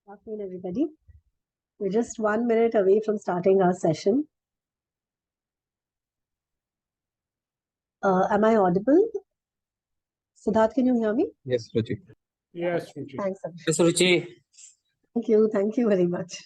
Good afternoon, everybody. We're just 1 minute away from starting our session. Am I audible? Siddharth, can you hear me? Yes, Ruchi. Yes, Ruchi. Thanks, Abhishek. Yes, Ruchi. Thank you very much.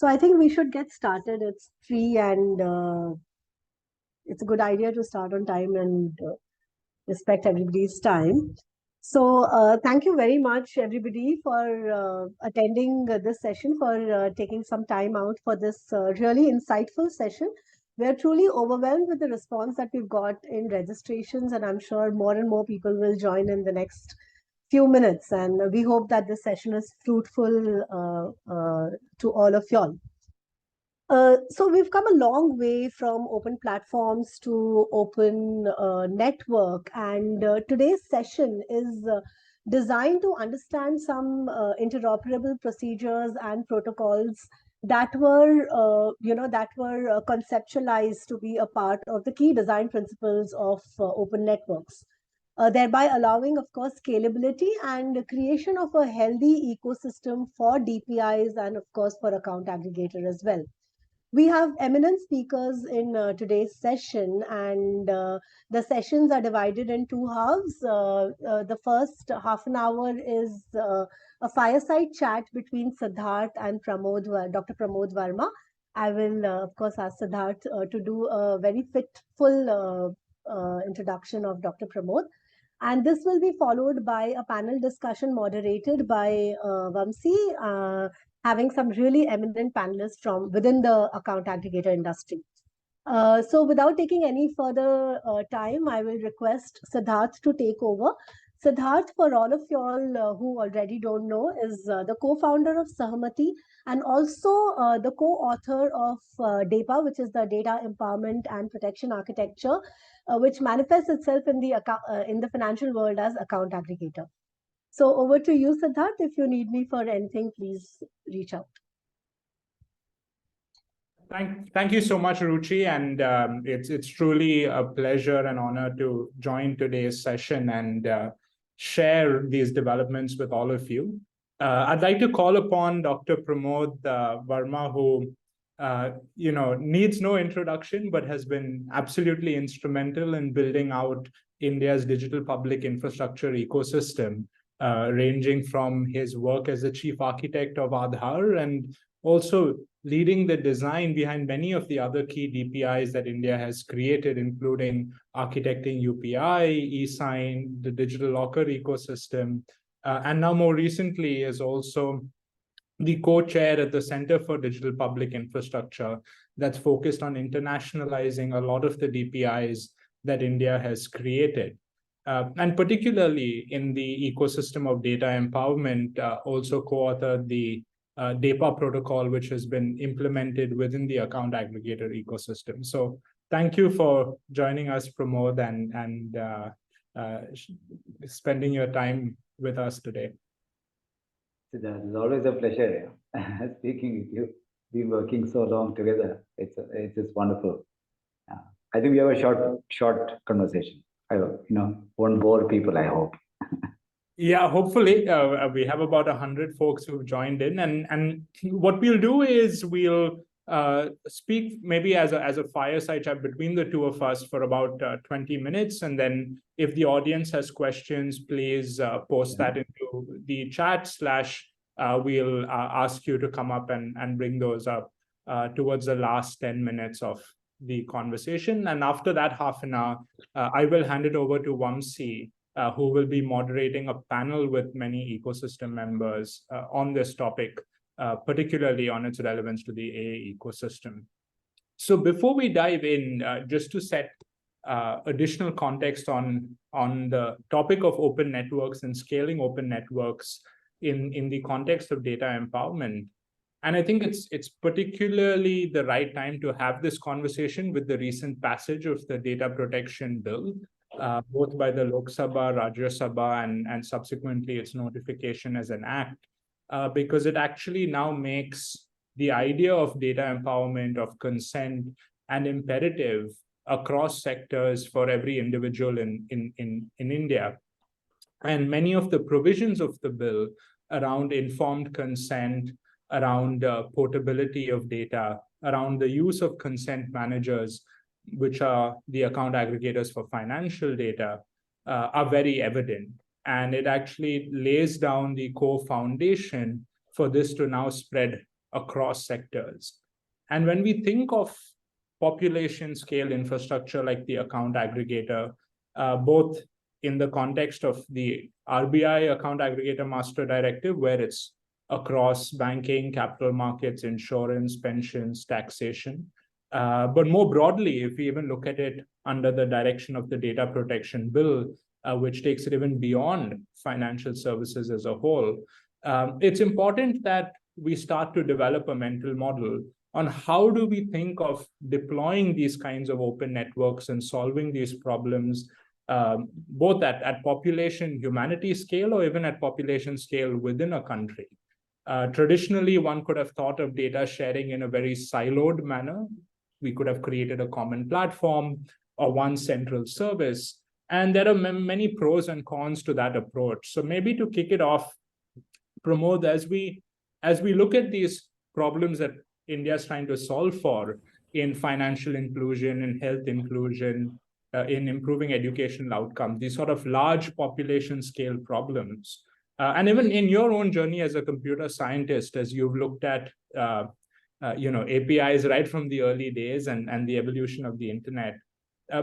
So I think we should get started. It's free and it's a good idea to start on time and respect everybody's time. So thank you very much, everybody, for attending this session, for taking some time out for this really insightful session. We're truly overwhelmed with the response that we've got in registrations, and I'm sure more and more people will join in the next few minutes. And we hope that this session is fruitful to all of y'all. So we've come a long way from open platforms to open network, and today's session is designed to understand some interoperable procedures and protocols that were, conceptualized to be a part of the key design principles of open networks, thereby allowing, of course, scalability and creation of a healthy ecosystem for DPIs and, of course, for account aggregator as well. We have eminent speakers in today's session, and the sessions are divided in two halves. The first half an hour is a fireside chat between Siddharth and Dr. Pramod Varma. I will, of course, ask Siddharth to do a very fitful introduction of Dr. Pramod. And this will be followed by a panel discussion moderated by Vamsi, having some really eminent panelists from within the account aggregator industry. So without taking any further time, I will request Siddharth to take over. Siddharth, for all of y'all who already don't know, is the co-founder of Sahamati and also the co-author of DEPA, which is the Data Empowerment and Protection Architecture, which manifests itself in the financial world as account aggregator. So over to you, Siddharth. If you need me for anything, please reach out. Thank you so much, Ruchi, and it's truly a pleasure and honor to join today's session and share these developments with all of you. I'd like to call upon Dr. Pramod Varma, who needs no introduction, but has been absolutely instrumental in building out India's digital public infrastructure ecosystem, ranging from his work as the chief architect of Aadhaar and also leading the design behind many of the other key DPIs that India has created, including architecting UPI, e-sign, the digital locker ecosystem, and now more recently is also the co-chair at the Center for Digital Public Infrastructure that's focused on internationalizing a lot of the DPIs that India has created. And particularly in the ecosystem of data empowerment, also co-authored the DEPA protocol, which has been implemented within the account aggregator ecosystem. So thank you for joining us, Pramod, and spending your time with us today. It's always a pleasure speaking with you. Been working so long together. It's just wonderful. I think we have a short conversation. I won't bore people, I hope. Yeah, hopefully we have about 100 folks who've joined in, and what we'll do is we'll speak maybe as a fireside chat between the two of us for about 20 minutes. And then if the audience has questions, please post that into the chat / we'll ask you to come up and bring those up towards the last 10 minutes of the conversation. And after that half an hour, I will hand it over to Vamsi, who will be moderating a panel with many ecosystem members on this topic, particularly on its relevance to the AA ecosystem. So before we dive in, just to set additional context on the topic of open networks and scaling open networks in the context of data empowerment. And I think it's particularly the right time to have this conversation with the recent passage of the data protection bill, both by the Lok Sabha, Rajya Sabha, and subsequently its notification as an act, because it actually now makes the idea of data empowerment, of consent, and imperative across sectors for every individual in India. And many of the provisions of the bill around informed consent, around portability of data, around the use of consent managers, which are the account aggregators for financial data, are very evident. And it actually lays down the core foundation for this to now spread across sectors. And when we think of population scale infrastructure like the account aggregator, both in the context of the RBI account aggregator master directive, where it's across banking, capital markets, insurance, pensions, taxation. But more broadly, if we even look at it under the direction of the data protection bill, which takes it even beyond financial services as a whole, it's important that we start to develop a mental model on how do we think of deploying these kinds of open networks and solving these problems, both at population humanity scale or even at population scale within a country. Traditionally, one could have thought of data sharing in a very siloed manner. We could have created a common platform or one central service. And there are many pros and cons to that approach. So maybe to kick it off, Pramod, as we look at these problems that India is trying to solve for in financial inclusion, in health inclusion, in improving educational outcomes, these sort of large population scale problems, and even in your own journey as a computer scientist, as you've looked at APIs right from the early days and the evolution of the internet,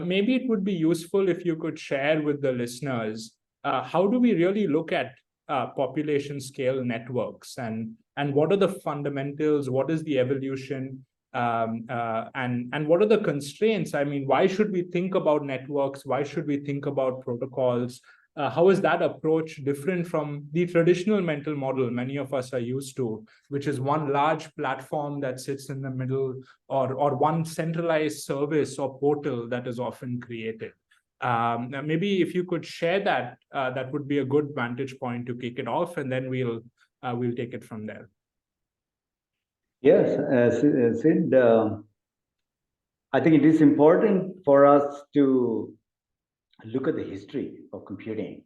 maybe it would be useful if you could share with the listeners how do we really look at population scale networks, and what are the fundamentals, what is the evolution, and what are the constraints? I mean, why should we think about networks? Why should we think about protocols? How is that approach different from the traditional mental model many of us are used to, which is one large platform that sits in the middle, or one centralized service or portal that is often created? Maybe if you could share that, that would be a good vantage point to kick it off, and then we'll take it from there. Yes, Sid, I think it is important for us to look at the history of computing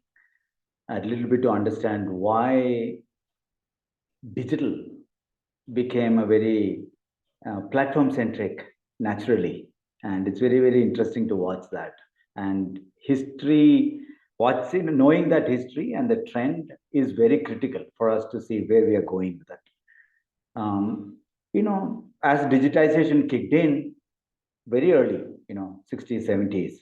a little bit to understand why digital became a very platform-centric naturally. And it's very, very interesting to watch that. And history, knowing that history and the trend is very critical for us to see where we are going with that. As digitization kicked in very early, 60s, 70s,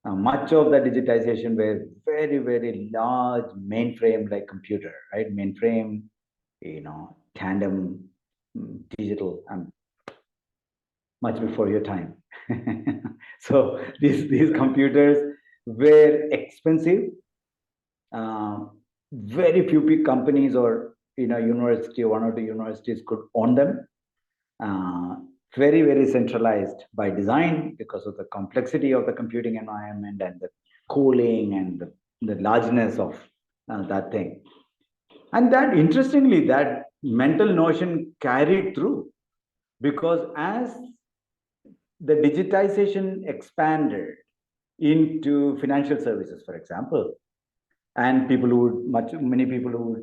much of the digitization were very, very large mainframe-like computer, right? Mainframe, tandem, digital, much before your time. So these computers were expensive. Very few big companies or university, one or two universities could own them. Very, very centralized by design because of the complexity of the computing environment and the cooling and the largeness of that thing. And that, interestingly, that mental notion carried through, because as the digitization expanded into financial services, for example, and many people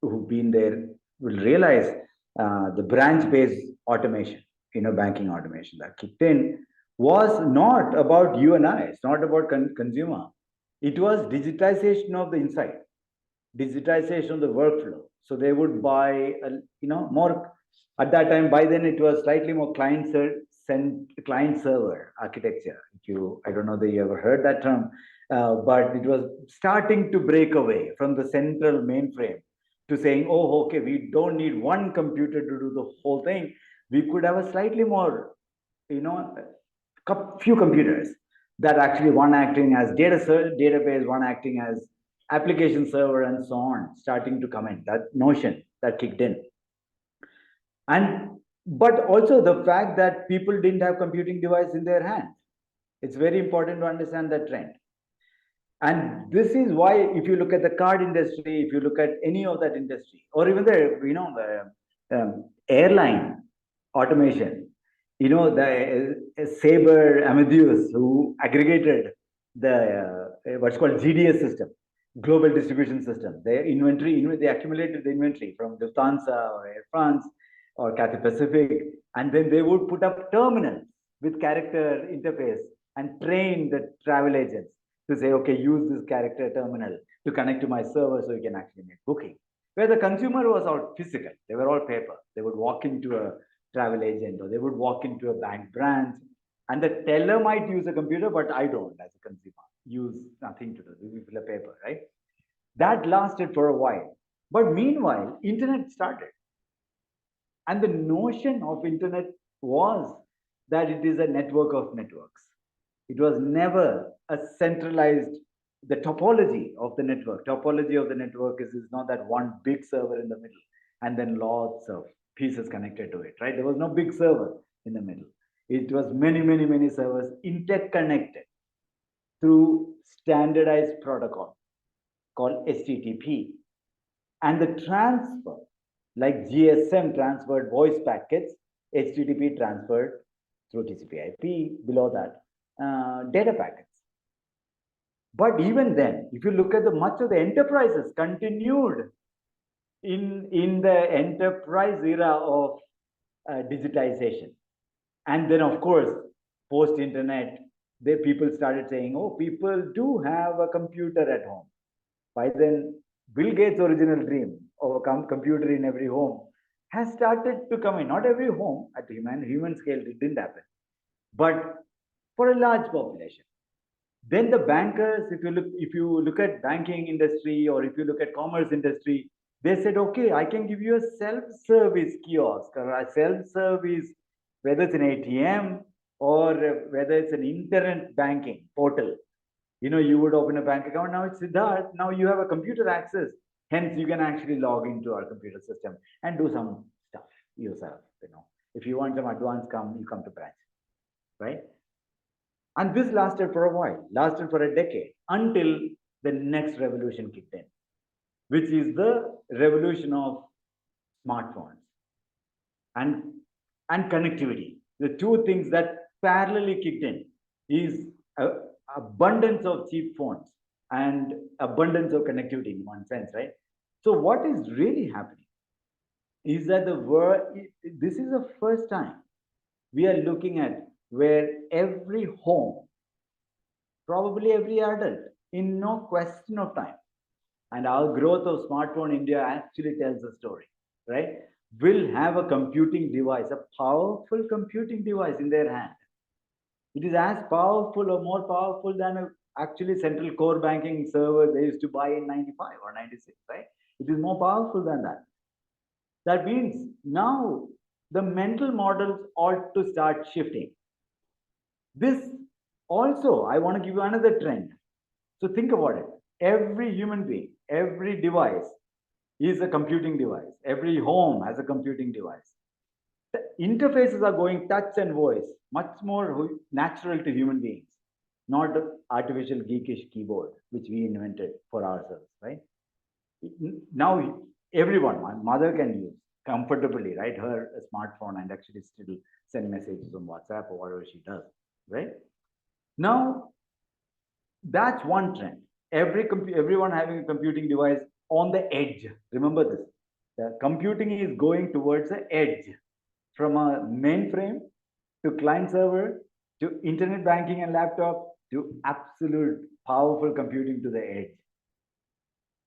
who've been there will realize the branch-based automation, banking automation that kicked in was not about you and I. It's not about consumer. It was digitization of the insight, digitization of the workflow. So they would buy, more at that time. By then, it was slightly more client server architecture. I don't know that you ever heard that term, but it was starting to break away from the central mainframe to saying, oh, okay, we don't need one computer to do the whole thing. We could have a slightly more, few computers that actually one acting as database, one acting as application server, and so on, starting to come in. That notion that kicked in. But also the fact that people didn't have computing device in their hands. It's very important to understand that trend. And this is why, if you look at the card industry, if you look at any of that industry, or even the airline automation, the Sabre Amadeus, who aggregated the what's called GDS system, global distribution system. Their inventory, they accumulated the inventory from Lufthansa or Air France or Cathay Pacific, and then they would put up terminals with character interface and train the travel agents to say, okay, use this character terminal to connect to my server so you can actually make booking. Where the consumer was all physical, they were all paper. They would walk into a travel agent, or they would walk into a bank branch, and the teller might use a computer, but I don't, as a consumer, use nothing to do. We fill a paper, right? That lasted for a while. But meanwhile, internet started. And the notion of internet was that it is a network of networks. It was never a centralized, the topology of the network. Topology of the network is not that one big server in the middle and then lots of pieces connected to it, right? There was no big server in the middle. It was many, many, many servers interconnected through standardized protocol called HTTP. And the transfer, like GSM transferred voice packets, HTTP transferred through TCP/IP, below that, data packets. But even then, if you look at much of the enterprises continued in the enterprise era of digitization. And then, of course, post-internet, people started saying, oh, people do have a computer at home. By then, Bill Gates' original dream of a computer in every home has started to come in. Not every home at human scale, it didn't happen, but for a large population. Then the bankers, if you look at banking industry, or if you look at commerce industry, they said, okay, I can give you a self-service kiosk or a self-service, whether it's an ATM or whether it's an internet banking portal. You would open a bank account. Now it's Siddharth. Now you have a computer access. Hence, you can actually log into our computer system and do some stuff yourself. If you want some advance, you come to branch, right? And this lasted for a while, lasted for a decade, until the next revolution kicked in, which is the revolution of smartphones and connectivity. The two things that parallelly kicked in is abundance of cheap phones and abundance of connectivity in one sense, right? So what is really happening is that this is the first time we are looking at where every home, probably every adult, in no question of time, and our growth of smartphone India actually tells a story, right? Will have a computing device, a powerful computing device in their hand. It is as powerful or more powerful than actually central core banking server they used to buy in 95 or 96, right? It is more powerful than that. That means now the mental models ought to start shifting. This also, I want to give you another trend. So think about it. Every human being, every device is a computing device. Every home has a computing device. The interfaces are going touch and voice, much more natural to human beings, not the artificial geekish keyboard, which we invented for ourselves, right? Now, everyone, my mother can use comfortably, right, her smartphone and actually still send messages on WhatsApp or whatever she does, right? Now, that's one trend. Everyone having a computing device on the edge. Remember this. The computing is going towards the edge. from a mainframe to client server to internet banking and laptop to absolute powerful computing to the edge,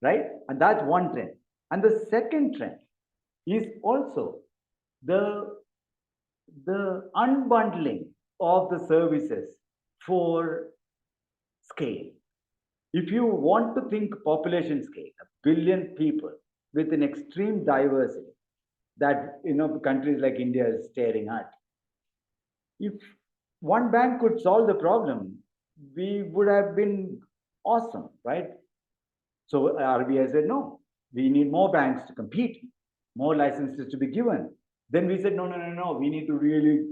right? And that's one trend. And the second trend is also the unbundling of the services for scale. If you want to think population scale, 1 billion people with an extreme diversity that countries like India is staring at, if one bank could solve the problem, we would have been awesome, right? So RBI said, no, we need more banks to compete, more licenses to be given. Then we said, no, we need to really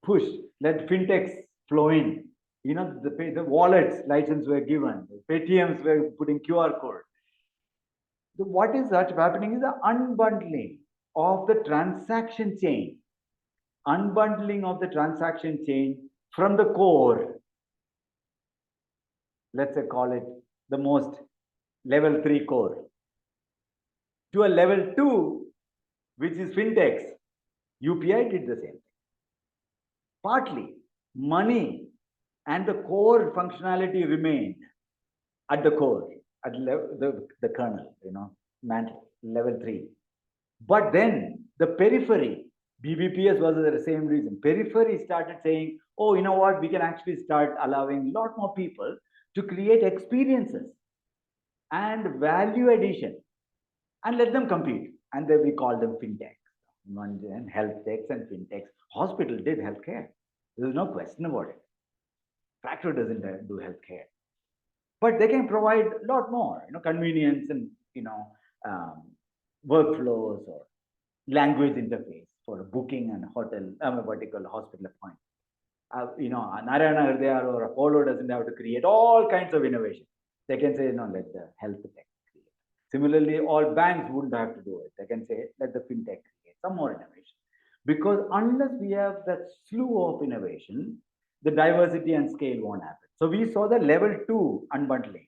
push, let fintechs flow in. The wallets license were given, the Paytms were putting QR code. What is happening is the unbundling of the transaction chain. Unbundling of the transaction chain from the core, let's say call it the most level 3 core, to a level 2, which is fintechs. UPI did the same thing. Partly, money and the core functionality remained at the core, at the kernel, mantle, level 3. But then the periphery, BBPS was the same reason. Periphery started saying, oh, you know what, we can actually start allowing a lot more people to create experiences and value addition and let them compete. And then we call them fintechs, and health techs and fintechs. Hospital did healthcare. There's no question about it. Factor doesn't do healthcare. But they can provide a lot more, convenience and, workflows or language interface for booking and hotel, hospital appointment. Narayana Hridaya or Apollo doesn't have to create all kinds of innovation. They can say, no, let the health tech create. Similarly, all banks wouldn't have to do it. They can say, let the fintech create some more innovation. Because unless we have that slew of innovation, the diversity and scale won't happen. So we saw the level 2 unbundling.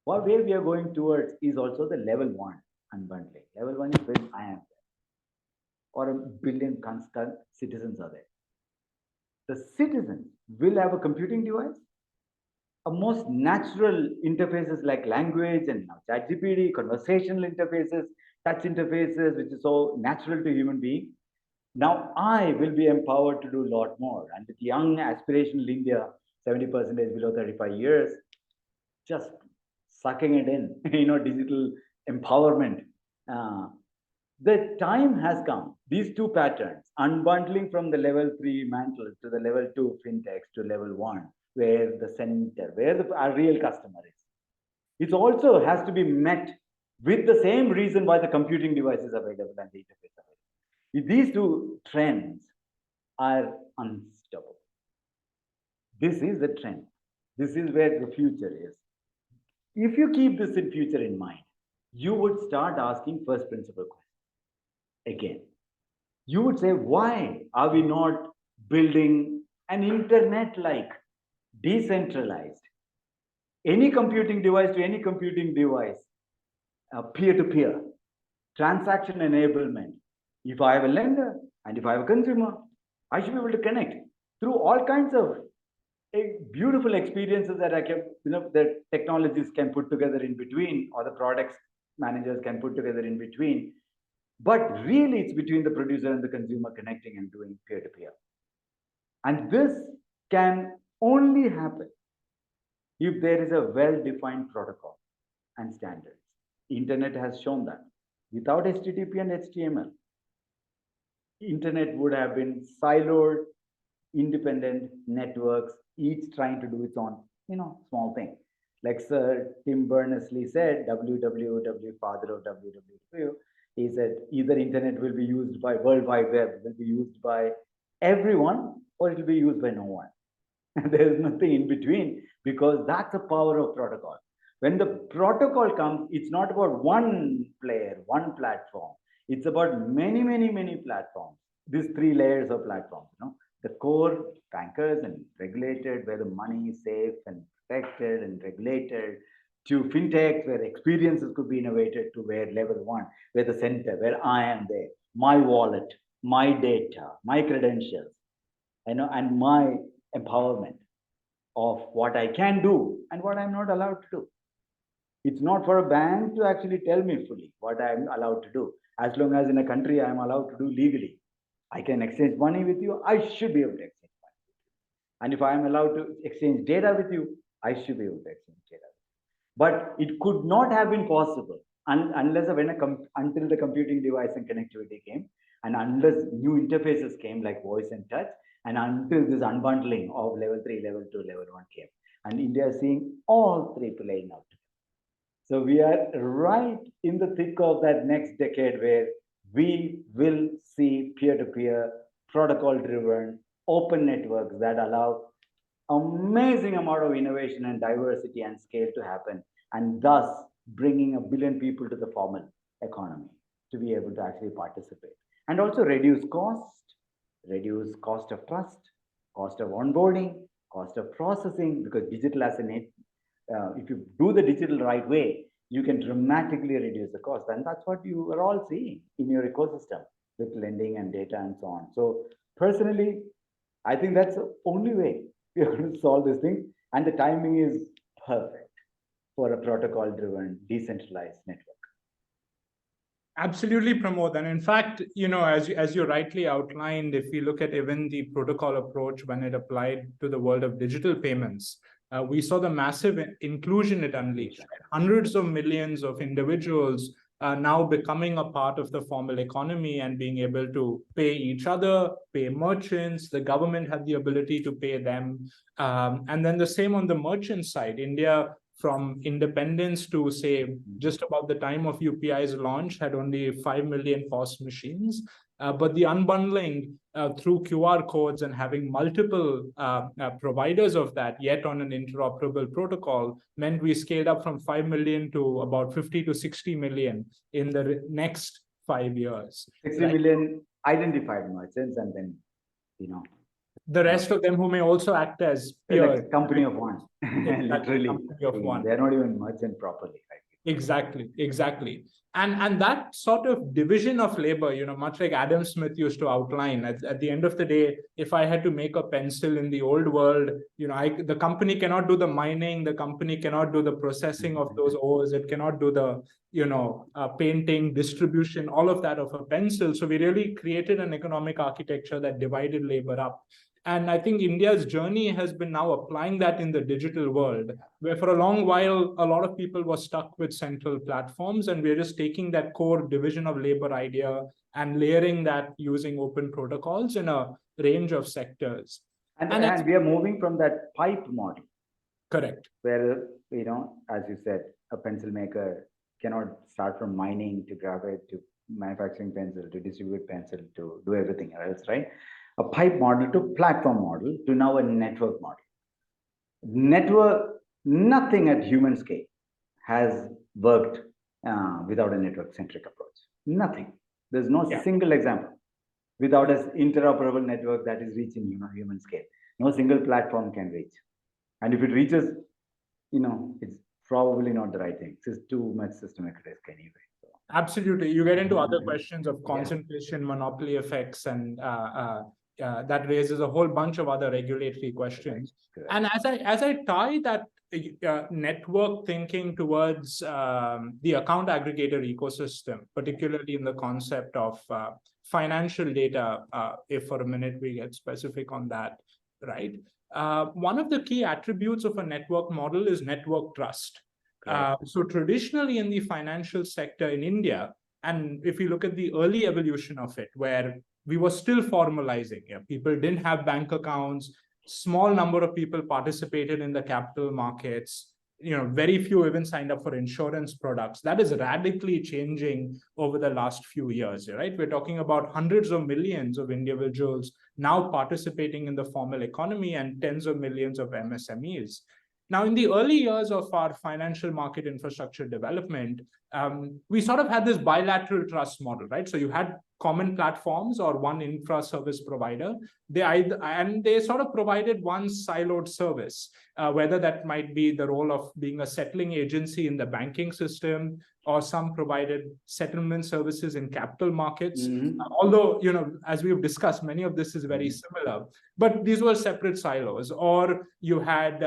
Where we are going towards is also the level 1 unbundling. Level 1 is when I am there, or 1 billion constant citizens are there. The citizen will have a computing device, a most natural interfaces like language and now ChatGPT, conversational interfaces, touch interfaces, which is so natural to human being. Now I will be empowered to do a lot more. And with young aspirational India, 70% below 35 years, just sucking it in, digital empowerment. The time has come. These two patterns, unbundling from the level 3 mantle to the level 2 fintechs to level 1, where the center, where our real customer is. It also has to be met with the same reason why the computing device is available and the interface available. These two trends are unstoppable. This is the trend. This is where the future is. If you keep this in future in mind, you would start asking first principle questions. Again, you would say, why are we not building an internet-like, decentralized, any computing device to any computing device, peer-to-peer, transaction enablement? If I have a lender and if I have a consumer, I should be able to connect through all kinds of beautiful experiences that I can, that technologies can put together in between, or the products managers can put together in between. But really, it's between the producer and the consumer connecting and doing peer-to-peer. And this can only happen if there is a well-defined protocol and standards. Internet has shown that. Without HTTP and HTML, Internet would have been siloed, independent networks, each trying to do its own, small thing. Like Sir Tim Berners-Lee said, WWW, father of WWW, he said either internet will be used by World Wide Web, will be used by everyone, or it will be used by no one. There is nothing in between, because that's the power of protocol. When the protocol comes, it's not about one player, one platform. It's about many, many, many platforms. These 3 layers of platforms, the core, bankers and regulated, where the money is safe and protected and regulated, to fintechs, where experiences could be innovated, to where level 1, where the center, where I am there, my wallet, my data, my credentials, and my empowerment of what I can do and what I'm not allowed to do. It's not for a bank to actually tell me fully what I'm allowed to do. As long as in a country I'm allowed to do legally, I can exchange money with you, I should be able to exchange money with you. And if I'm allowed to exchange data with you, I should be able to exchange data with you. But it could not have been possible unless until the computing device and connectivity came, and unless new interfaces came like voice and touch, and until this unbundling of level 3, level 2, level 1 came. And India is seeing all three playing out. So we are right in the thick of that next decade where we will see peer-to-peer, protocol-driven, open networks that allow amazing amount of innovation and diversity and scale to happen, and thus bringing 1 billion people to the formal economy to be able to actually participate. And also reduce cost of trust, cost of onboarding, cost of processing, because digital as if you do the digital right way, you can dramatically reduce the cost. And that's what you are all seeing in your ecosystem with lending and data and so on. So personally, I think that's the only way we are going to solve this thing. And the timing is perfect for a protocol-driven, decentralized network. Absolutely, Pramod. And in fact, as you rightly outlined, if we look at even the protocol approach when it applied to the world of digital payments, we saw the massive inclusion it unleashed. Hundreds of millions of individuals now becoming a part of the formal economy and being able to pay each other, pay merchants. The government had the ability to pay them. And then the same on the merchant side. India, from independence to, say, just about the time of UPI's launch, had only 5 million POS machines. But the unbundling through QR codes and having multiple providers of that, yet on an interoperable protocol, meant we scaled up from 5 million to about 50 to 60 million in the next 5 years. 60 million identified merchants, and then, the rest of them who may also act as peers. Like company of one. Literally. Company of one. They're not even merchant properly. Right? Exactly. And that sort of division of labor, much like Adam Smith used to outline, at the end of the day, if I had to make a pencil in the old world, the company cannot do the mining, the company cannot do the processing of those ores, it cannot do the, painting, distribution, all of that of a pencil. So we really created an economic architecture that divided labor up. And I think India's journey has been now applying that in the digital world, where for a long while, a lot of people were stuck with central platforms, and we're just taking that core division of labor idea and layering that using open protocols in a range of sectors. And we are moving from that pipe model. Correct. Where, as you said, a pencil maker cannot start from mining to graphite to manufacturing pencil to distribute pencil to do everything else, right? A pipe model to platform model to now a network model. Nothing at human scale has worked without a network-centric approach. Nothing. There's no single example without an interoperable network that is reaching human scale. No single platform can reach. And if it reaches, it's probably not the right thing. It's too much systemic risk anyway. So. Absolutely. You get into other questions of concentration, monopoly effects, and that raises a whole bunch of other regulatory questions. Correct. And as I tie that network thinking towards the account aggregator ecosystem, particularly in the concept of financial data, if for a minute we get specific on that, right? One of the key attributes of a network model is network trust. So traditionally in the financial sector in India, and if you look at the early evolution of it, where we were still formalizing, people didn't have bank accounts, small number of people participated in the capital markets, very few even signed up for insurance products. That is radically changing over the last few years, right? We're talking about hundreds of millions of individuals now participating in the formal economy and tens of millions of MSMEs. Now, in the early years of our financial market infrastructure development, we sort of had this bilateral trust model, right? So you had common platforms or one infra service provider. They sort of provided one siloed service, whether that might be the role of being a settling agency in the banking system, or some provided settlement services in capital markets. Although, as we've discussed, many of this is very similar, but these were separate silos. Or you had,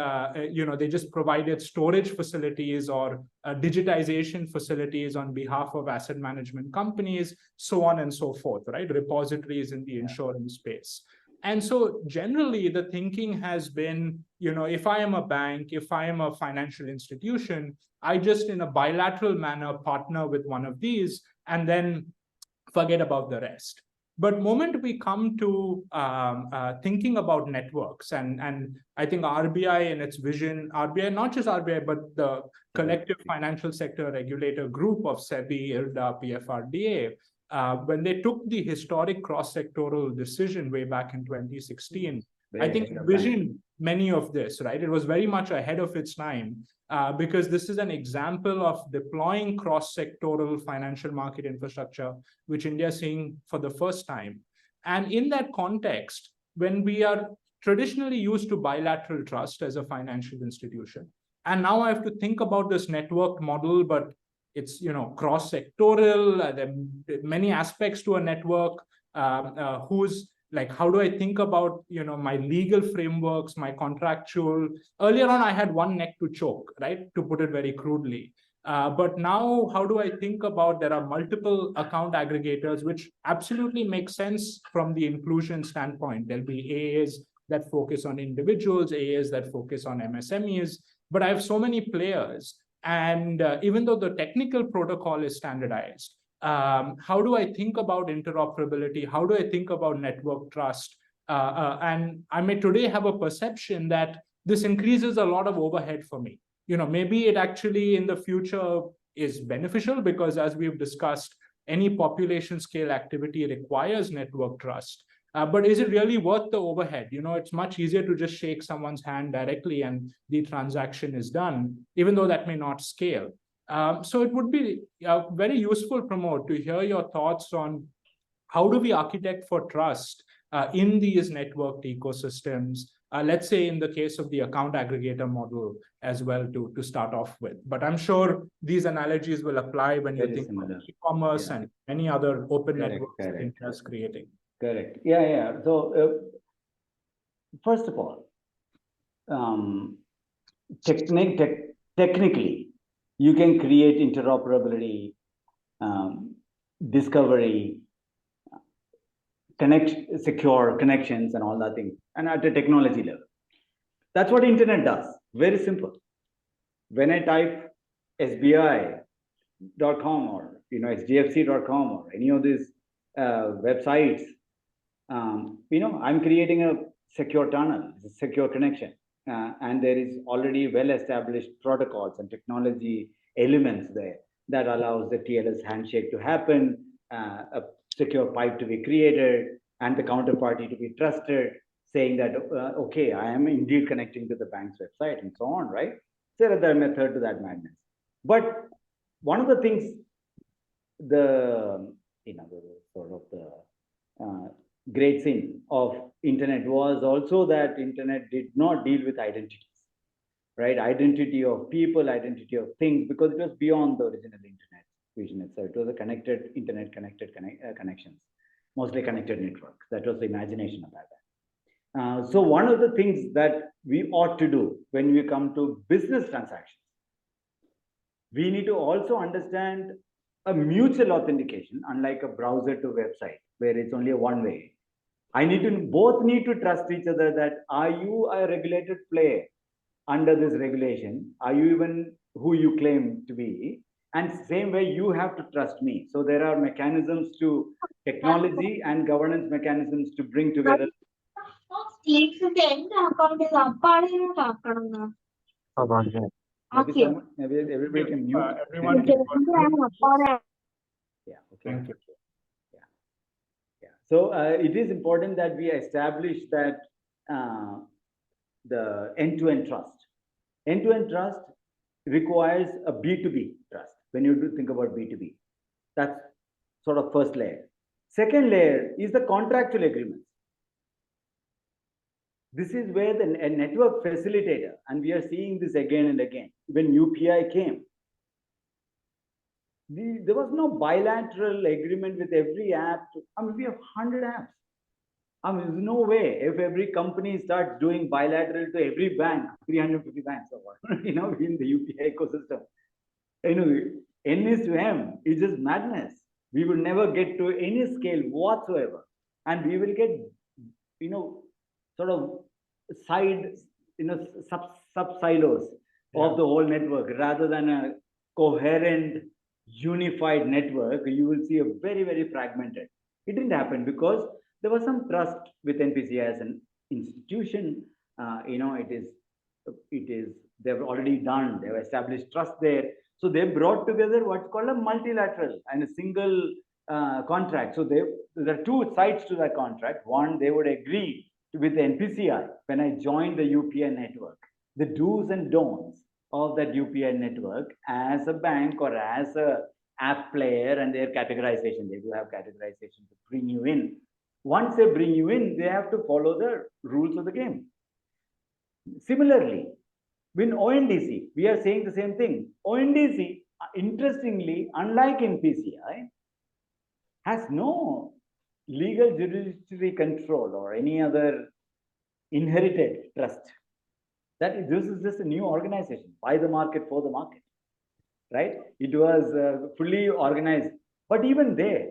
they just provided storage facilities or digitization facilities on behalf of asset management companies, so on and so forth, right? Repositories in the insurance space. And so generally the thinking has been, if I am a bank, if I am a financial institution, I just in a bilateral manner partner with one of these and then forget about the rest. But moment we come to thinking about networks, and I think RBI and its vision, RBI, not just RBI, but the collective financial sector regulator group of SEBI, IRDA, PFRDA, when they took the historic cross-sectoral decision way back in 2016, I think envisioned many of this, right? It was very much ahead of its time because this is an example of deploying cross-sectoral financial market infrastructure, which India is seeing for the first time. And in that context, when we are traditionally used to bilateral trust as a financial institution, and now I have to think about this networked model, but it's cross-sectoral, there are many aspects to a network, how do I think about, my legal frameworks, my contractual. Earlier on, I had one neck to choke, right? To put it very crudely. But now, how do I think about, there are multiple account aggregators, which absolutely make sense from the inclusion standpoint. There'll be AAs that focus on individuals, AAs that focus on MSMEs, but I have so many players. And even though the technical protocol is standardized, how do I think about interoperability? How do I think about network trust? And I may today have a perception that this increases a lot of overhead for me. Maybe it actually in the future is beneficial because, as we've discussed, any population scale activity requires network trust. But is it really worth the overhead? It's much easier to just shake someone's hand directly and the transaction is done, even though that may not scale. So it would be very useful, Pramod, to hear your thoughts on how do we architect for trust in these networked ecosystems, let's say in the case of the account aggregator model as well to start off with. But I'm sure these analogies will apply when you think about e-commerce and many other open networks that India is creating. Correct. Yeah. So first of all, technically, you can create interoperability, discovery, secure connections and all that thing, and at a technology level. That's what internet does. Very simple. When I type SBI.com or HDFC.com or any of these websites, I'm creating a secure tunnel, a secure connection. And there is already well-established protocols and technology elements there that allows the TLS handshake to happen, a secure pipe to be created, and the counterparty to be trusted, saying that, okay, I am indeed connecting to the bank's website and so on, right? So there are method to that madness. But one of the things, the great sin of internet was also that internet did not deal with identities, right? Identity of people, identity of things, because it was beyond the original internet vision itself. It was a connected internet, connections, mostly connected networks. That was the imagination about that. So one of the things that we ought to do when we come to business transactions, we need to also understand a mutual authentication, unlike a browser to website, where it's only a one way. Both need to trust each other that, are you a regulated player under this regulation? Are you even who you claim to be? And same way, you have to trust me. So there are mechanisms to technology and governance mechanisms to bring together. Maybe everybody can mute. Everyone can Yeah, okay. Thank you. So it is important that we establish that the end-to-end trust. End-to-end trust requires a B2B trust. When you do think about B2B, that's sort of first layer. Second layer is the contractual agreements. This is where a network facilitator, and we are seeing this again and again. When UPI came, there was no bilateral agreement with every app. I mean, we have 100 apps. I mean, there's no way if every company starts doing bilateral to every bank, 350 banks or what, in the UPI ecosystem. N is to M is just madness. We will never get to any scale whatsoever. And we will get, sort of side, sub silos of the whole network rather than a coherent, unified network. You will see a very, very fragmented. It didn't happen because there was some trust with NPCI as an institution. They've already done, they've established trust there. So they brought together what's called a multilateral and a single contract. So there are two sides to that contract. One, they would agree with the NPCI when I joined the UPI network, the do's and don'ts of that UPI network as a bank or as a app player, and their categorization. They do have categorization to bring you in. Once they bring you in, they have to follow the rules of the game. Similarly, with ONDC, we are saying the same thing. ONDC, interestingly, unlike NPCI, has no legal judiciary control or any other inherited trust. This is just a new organization, by the market, for the market, right? It was fully organized. But even there,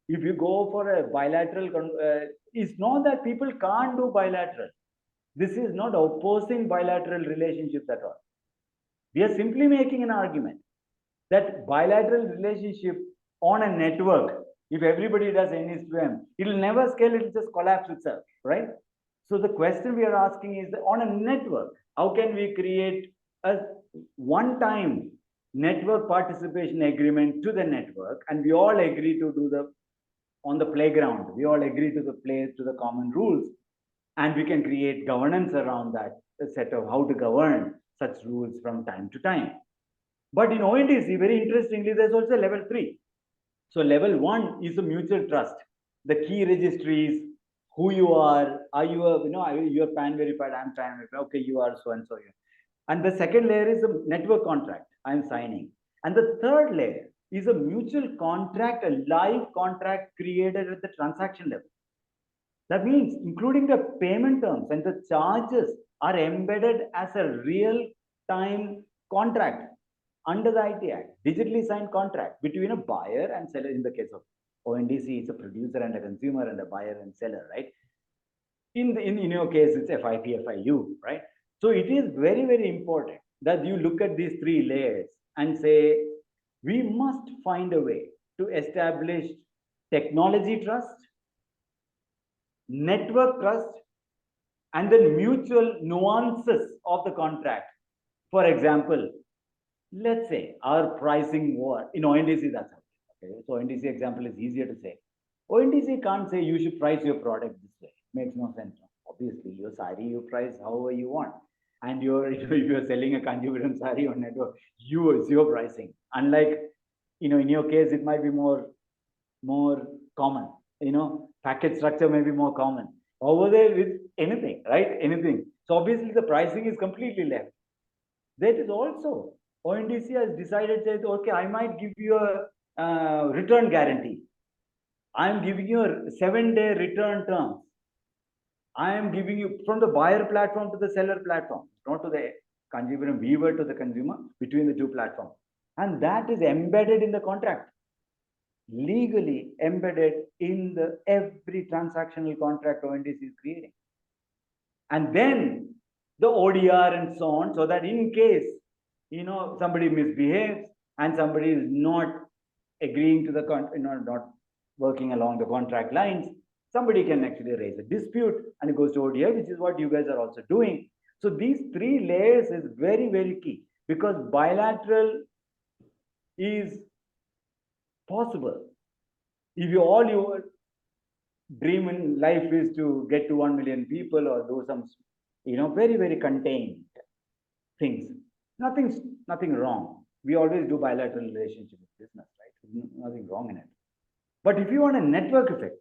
if you go for a bilateral, it's not that people can't do bilateral. This is not opposing bilateral relationships at all. We are simply making an argument that bilateral relationship on a network, if everybody does N is to M, it will never scale, it will just collapse itself, right? So the question we are asking is that on a network, how can we create a one-time network participation agreement to the network, and we all agree to do on the playground, we all agree to the common rules, and we can create governance around that set of how to govern such rules from time to time. But in ONDC, very interestingly, there's also level 3. So level 1 is a mutual trust. The key registries, who you are you're PAN verified, I'm PAN verified, okay, you are so and so. And the second layer is a network contract I'm signing. And the third layer is a mutual contract, a live contract created at the transaction level. That means including the payment terms and the charges are embedded as a real-time contract under the IT Act, digitally signed contract between a buyer and seller. In the case of ONDC, it's a producer and a consumer and a buyer and seller, right? In your case, it's FIP, FIU, right? So it is very, very important that you look at these 3 layers and say, we must find a way to establish technology trust, network trust, and then mutual nuances of the contract. For example, let's say our pricing war in ONDC, that's how. Okay, so ONDC example is easier to say. ONDC can't say you should price your product this way. Makes no sense. Obviously, your sari you price however you want, and if you're selling a consumer sari on network, it's your pricing. Unlike in your case, it might be more common. Package structure may be more common. Over there, with anything, right? Anything. So obviously, the pricing is completely left. That is also ONDC has decided that, okay, I might give you a return guarantee. I'm giving you a 7-day return terms. I am giving you from the buyer platform to the seller platform, not to the consumer, weaver to the consumer, between the 2 platforms. And that is embedded in the contract, legally embedded in every transactional contract ONDC is creating. And then the ODR and so on, so that in case somebody misbehaves and somebody is not agreeing to the not working along the contract lines, somebody can actually raise a dispute and it goes to ODR, which is what you guys are also doing. So these 3 layers is very, very key, because bilateral is possible. If your dream in life is to get to 1 million people or do some, very, very contained things, nothing wrong. We always do bilateral relationship with business, right? Nothing wrong in it. But if you want a network effect,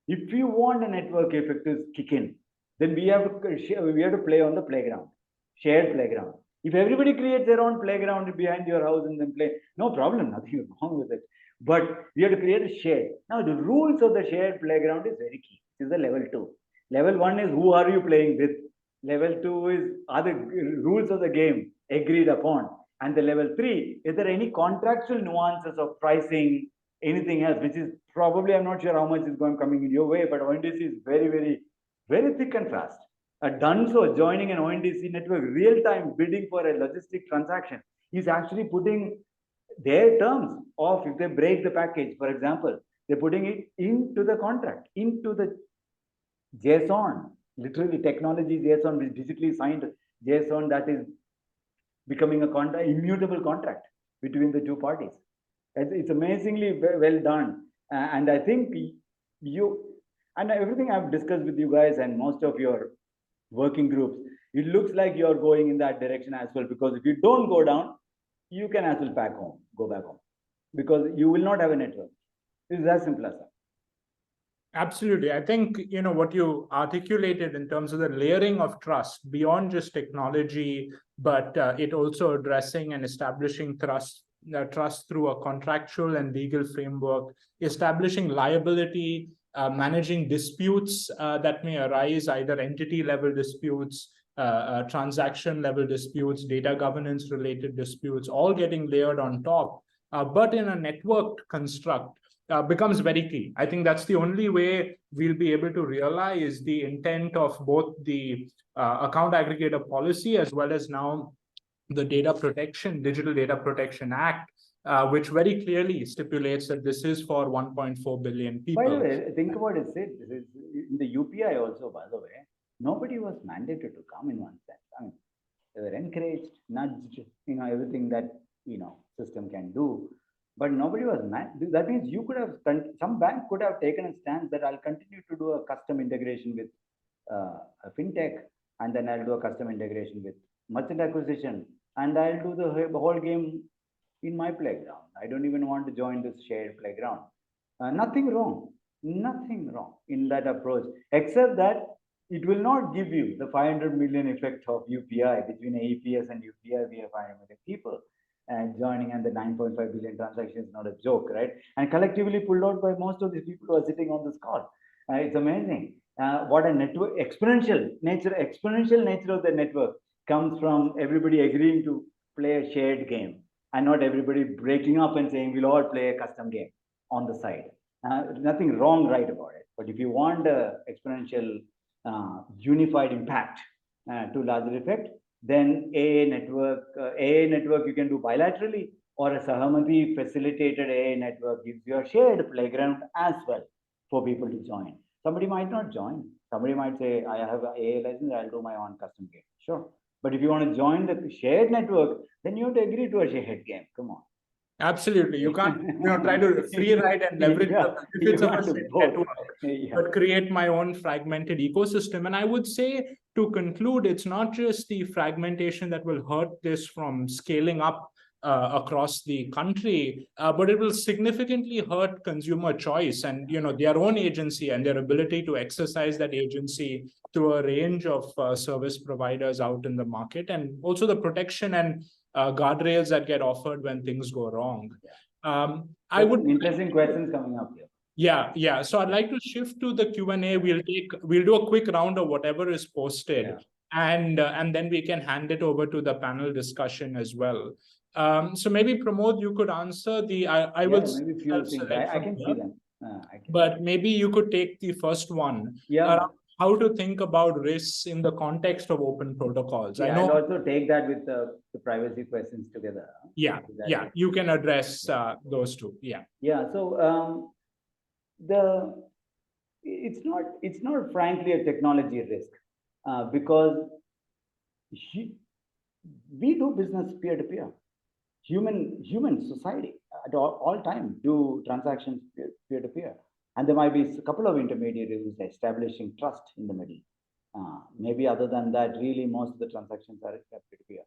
if you want a network effect to kick in, then we have to play on the playground, shared playground. If everybody creates their own playground behind your house and then play, no problem, nothing wrong with it. But we have to create a shared. Now the rules of the shared playground is very key. This is the level 2. Level 1 is who are you playing with. Level 2 is are the rules of the game agreed upon. And the level 3, is there any contractual nuances of pricing, anything else, which is probably, I'm not sure how much is coming in your way, but ONDC is very, very, very thick and fast. Dsouza joining an ONDC network, real-time bidding for a logistic transaction, is actually putting their terms of, if they break the package, for example, they're putting it into the contract, into the JSON, literally technology JSON, which digitally signed JSON, that is becoming a immutable contract between the two parties. It's amazingly well done. And I think you, and everything I've discussed with you guys and most of your working groups, it looks like you're going in that direction as well, because if you don't go down, you can as well go back home, because you will not have a network. It's as simple as that. Absolutely. I think, what you articulated in terms of the layering of trust beyond just technology, but it also addressing and establishing trust through a contractual and legal framework, establishing liability, managing disputes that may arise, either entity level disputes, transaction level disputes, data governance related disputes, all getting layered on top, but in a networked construct. Becomes very key. I think that's the only way we'll be able to realize the intent of both the account aggregator policy as well as now the Digital Data Protection Act, which very clearly stipulates that this is for 1.4 billion people. By the way, think about it, in the UPI also, by the way, nobody was mandated to come in one sense. I mean, they were encouraged, nudged, everything that, system can do. But nobody was that means you could have, some bank could have taken a stance that I'll continue to do a custom integration with a fintech, and then I'll do a custom integration with merchant acquisition, and I'll do the whole game in my playground. I don't even want to join this shared playground. Nothing wrong in that approach, except that it will not give you the 500 million effect of UPI. Between AEPS and UPI, we have 500 million people joining, and the 9.5 billion transactions is not a joke, right? And collectively pulled out by most of these people who are sitting on this call. It's amazing. What a network, exponential nature of the network comes from everybody agreeing to play a shared game, and not everybody breaking up and saying we'll all play a custom game on the side. Nothing wrong, right, about it. But if you want exponential unified impact to larger effect, then AA network you can do bilaterally, or a Sahamati facilitated AA network gives you a shared playground as well for people to join. Somebody might not join. Somebody might say, I have an AA license, I'll do my own custom game. Sure. But if you want to join the shared network, then you have to agree to a shared game. Come on. Absolutely. You can't try to free ride and leverage the benefits of a shared network, but create my own fragmented ecosystem. And I would say, to conclude, it's not just the fragmentation that will hurt this from scaling up across the country, but it will significantly hurt consumer choice and their own agency and their ability to exercise that agency through a range of service providers out in the market, and also the protection and guardrails that get offered when things go wrong. I would interesting questions coming up here. Yeah. So I'd like to shift to the Q&A. We'll do a quick round of whatever is posted, and then we can hand it over to the panel discussion as well. So maybe Pramod, you could answer the. I will. Maybe few things. I can see them. But maybe you could take the first one. Yeah. How to think about risks in the context of open protocols. Yeah, I know. I'll also take that with the privacy questions together. Yeah. You can address those two. Yeah. So it's not frankly a technology risk because we do business peer to peer. Human society at all time do transactions peer to peer. And there might be a couple of intermediaries establishing trust in the middle. Maybe other than that, really most of the transactions are peer-to-peer.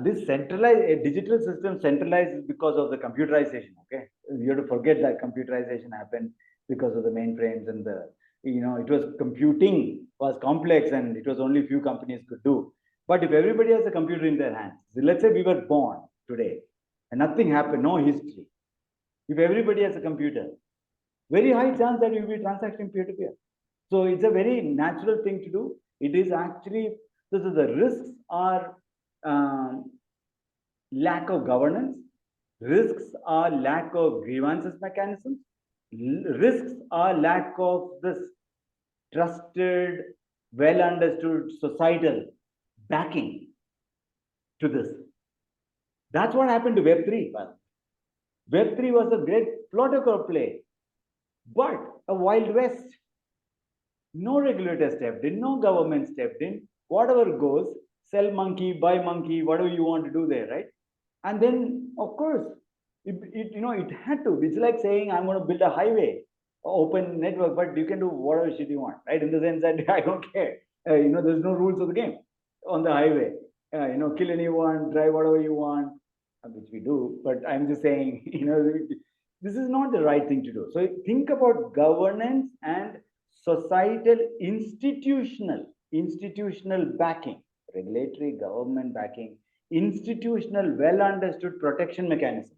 This centralized digital system centralizes because of the computerization. Okay, you have to forget that computerization happened because of the mainframes and the, it was computing was complex and it was only few companies could do. But if everybody has a computer in their hands, let's say we were born today and nothing happened, no history. If everybody has a computer, very high chance that you will be transacting peer-to-peer. So it's a very natural thing to do. It is actually, so the risks are lack of governance, risks are lack of grievances mechanisms, risks are lack of this trusted, well understood societal backing to this. That's what happened to Web3. Web3 was a great protocol play, but a Wild West. No regulator stepped in, no government stepped in. Whatever goes, sell monkey, buy monkey, whatever you want to do there, right? And then, of course, it had to. It's like saying, I'm going to build a highway, open network, but you can do whatever shit you want, right? In the sense that I don't care. There's no rules of the game on the highway. Kill anyone, drive whatever you want, which we do. But I'm just saying, this is not the right thing to do. So think about governance and societal institutional backing, regulatory government backing, institutional well understood protection mechanism,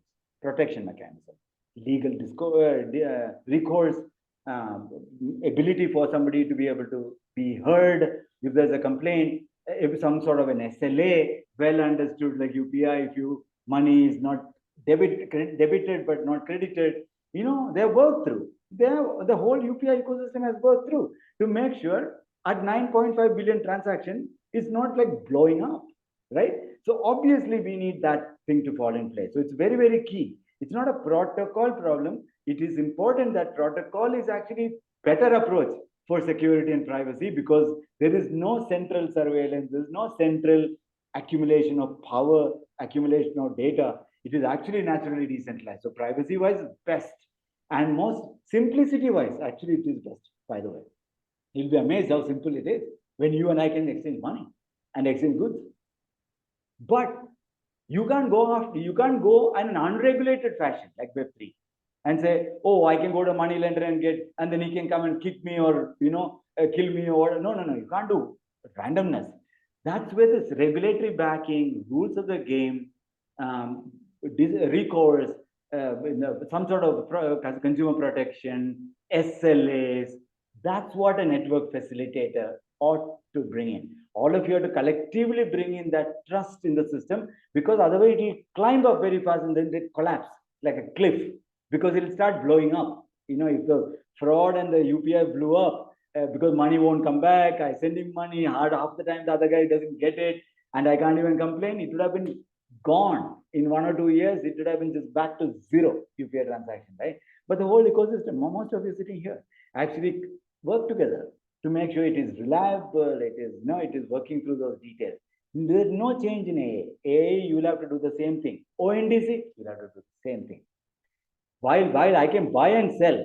legal recourse, ability for somebody to be able to be heard if there's a complaint, if some sort of an SLA, well understood, like UPI, if you money is not debited but not credited, they're worked through. The whole UPI ecosystem has worked through to make sure at 9.5 billion transaction is not like blowing up, right? So obviously we need that thing to fall in place. So it's very, very key. It's not a protocol problem. It is important that protocol is actually better approach for security and privacy, because there is no central surveillance, there's no central accumulation of power, accumulation of data. It is actually naturally decentralized. So privacy-wise, best. And most simplicity-wise, actually it is best, by the way. You'll be amazed how simple it is when you and I can exchange money and exchange goods. But you can't go in an unregulated fashion like Web3 and say, oh, I can go to a money lender and then he can come and kick me or, kill me or, no, you can't do randomness. That's where this regulatory backing, rules of the game, recourse, some sort of consumer protection, SLAs, that's what a network facilitator ought to bring in. All of you have to collectively bring in that trust in the system, because otherwise it will climb up very fast and then it collapse like a cliff, because it will start blowing up. If the fraud and the UPI blew up because money won't come back, I send him money, hard half the time the other guy doesn't get it, and I can't even complain, it would have been gone in 1 or 2 years. It would have been just back to zero UPI transaction, right? But the whole ecosystem, most of you sitting here, actually work together to make sure it is reliable, it is working through those details. There's no change in AA. AA, you will have to do the same thing. ONDC, you'll have to do the same thing. While I can buy and sell,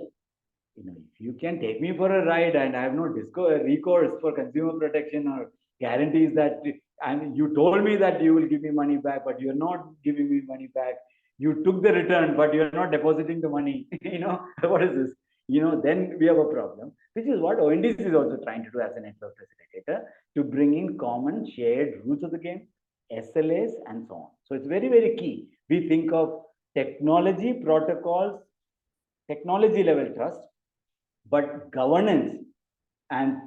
if you can take me for a ride and I have no recourse for consumer protection or guarantees that, and you told me that you will give me money back, but you're not giving me money back. You took the return, but you're not depositing the money. What is this? Then we have a problem, which is what ONDC is also trying to do as a network facilitator, to bring in common shared rules of the game, SLAs, and so on. So it's very, very key. We think of technology, protocols, technology level trust, but governance and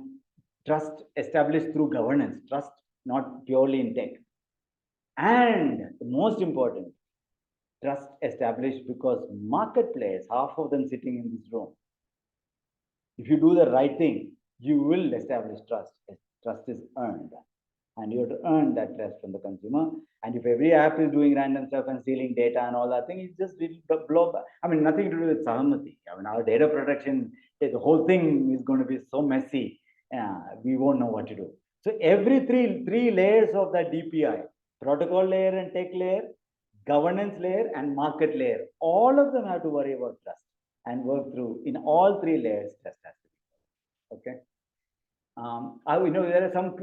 trust established through governance, trust not purely in tech. And the most important, trust established because market players, half of them sitting in this room, if you do the right thing, you will establish trust. Trust is earned. And you have to earn that trust from the consumer. And if every app is doing random stuff and stealing data and all that thing, it's just blow back. Nothing to do with Sahamati. Our data protection, the whole thing is going to be so messy. We won't know what to do. So every three layers of that DPI, protocol layer and tech layer, governance layer and market layer, all of them have to worry about trust and work through. In all 3 layers, trust has to be. Okay. There are some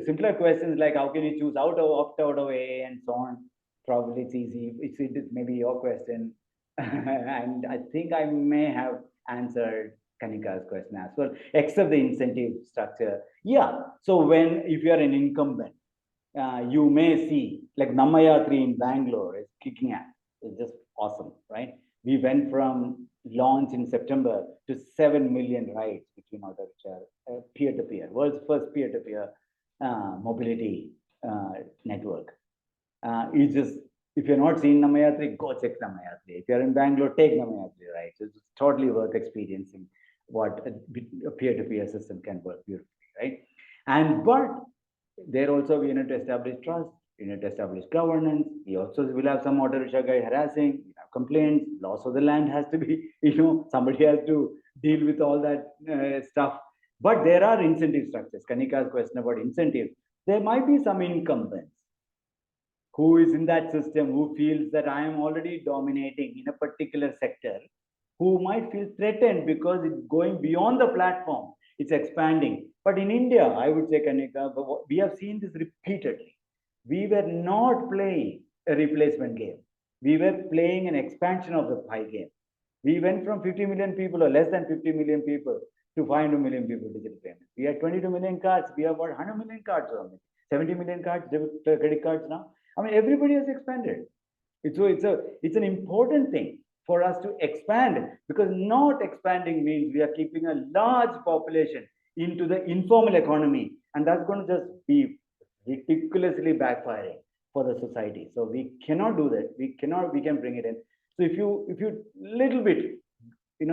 simpler questions like how can you choose opt out of AA and so on. Probably it's easy. It is maybe your question. And I think I may have answered Kanika's question as well, except the incentive structure. Yeah, so if you are an incumbent, you may see like Namayatri in Bangalore is kicking ass. It's just awesome, right? We went from launch in September to 7 million rides between other which are peer-to-peer, world's first peer-to-peer mobility network. If you're not seeing Namayatri, go check Namayatri. If you're in Bangalore, take Namayatri, right? So it's totally worth experiencing what a peer-to-peer system can work beautifully, right? But there also we need to establish trust, we need to establish governance. We also will have some auto rickshaw guy harassing, we have complaints, loss of the land has to be, somebody has to deal with all that stuff. But there are incentive structures. Kanika's question about incentive, there might be some incumbents who is in that system, who feels that I am already dominating in a particular sector, who might feel threatened because it's going beyond the platform, it's expanding. But in India, I would say, Kanika, we have seen this repeatedly. We were not playing a replacement game. We were playing an expansion of the pie game. We went from 50 million people or less than 50 million people to 500 million people digital payments. We had 22 million cards. We have about 100 million cards on it. 70 million cards, credit cards now. I mean, everybody has expanded. It's an important thing for us to expand, because not expanding means we are keeping a large population into the informal economy, and that's going to just be ridiculously backfiring for the society. So we cannot do that. We can bring it in. So if you little bit,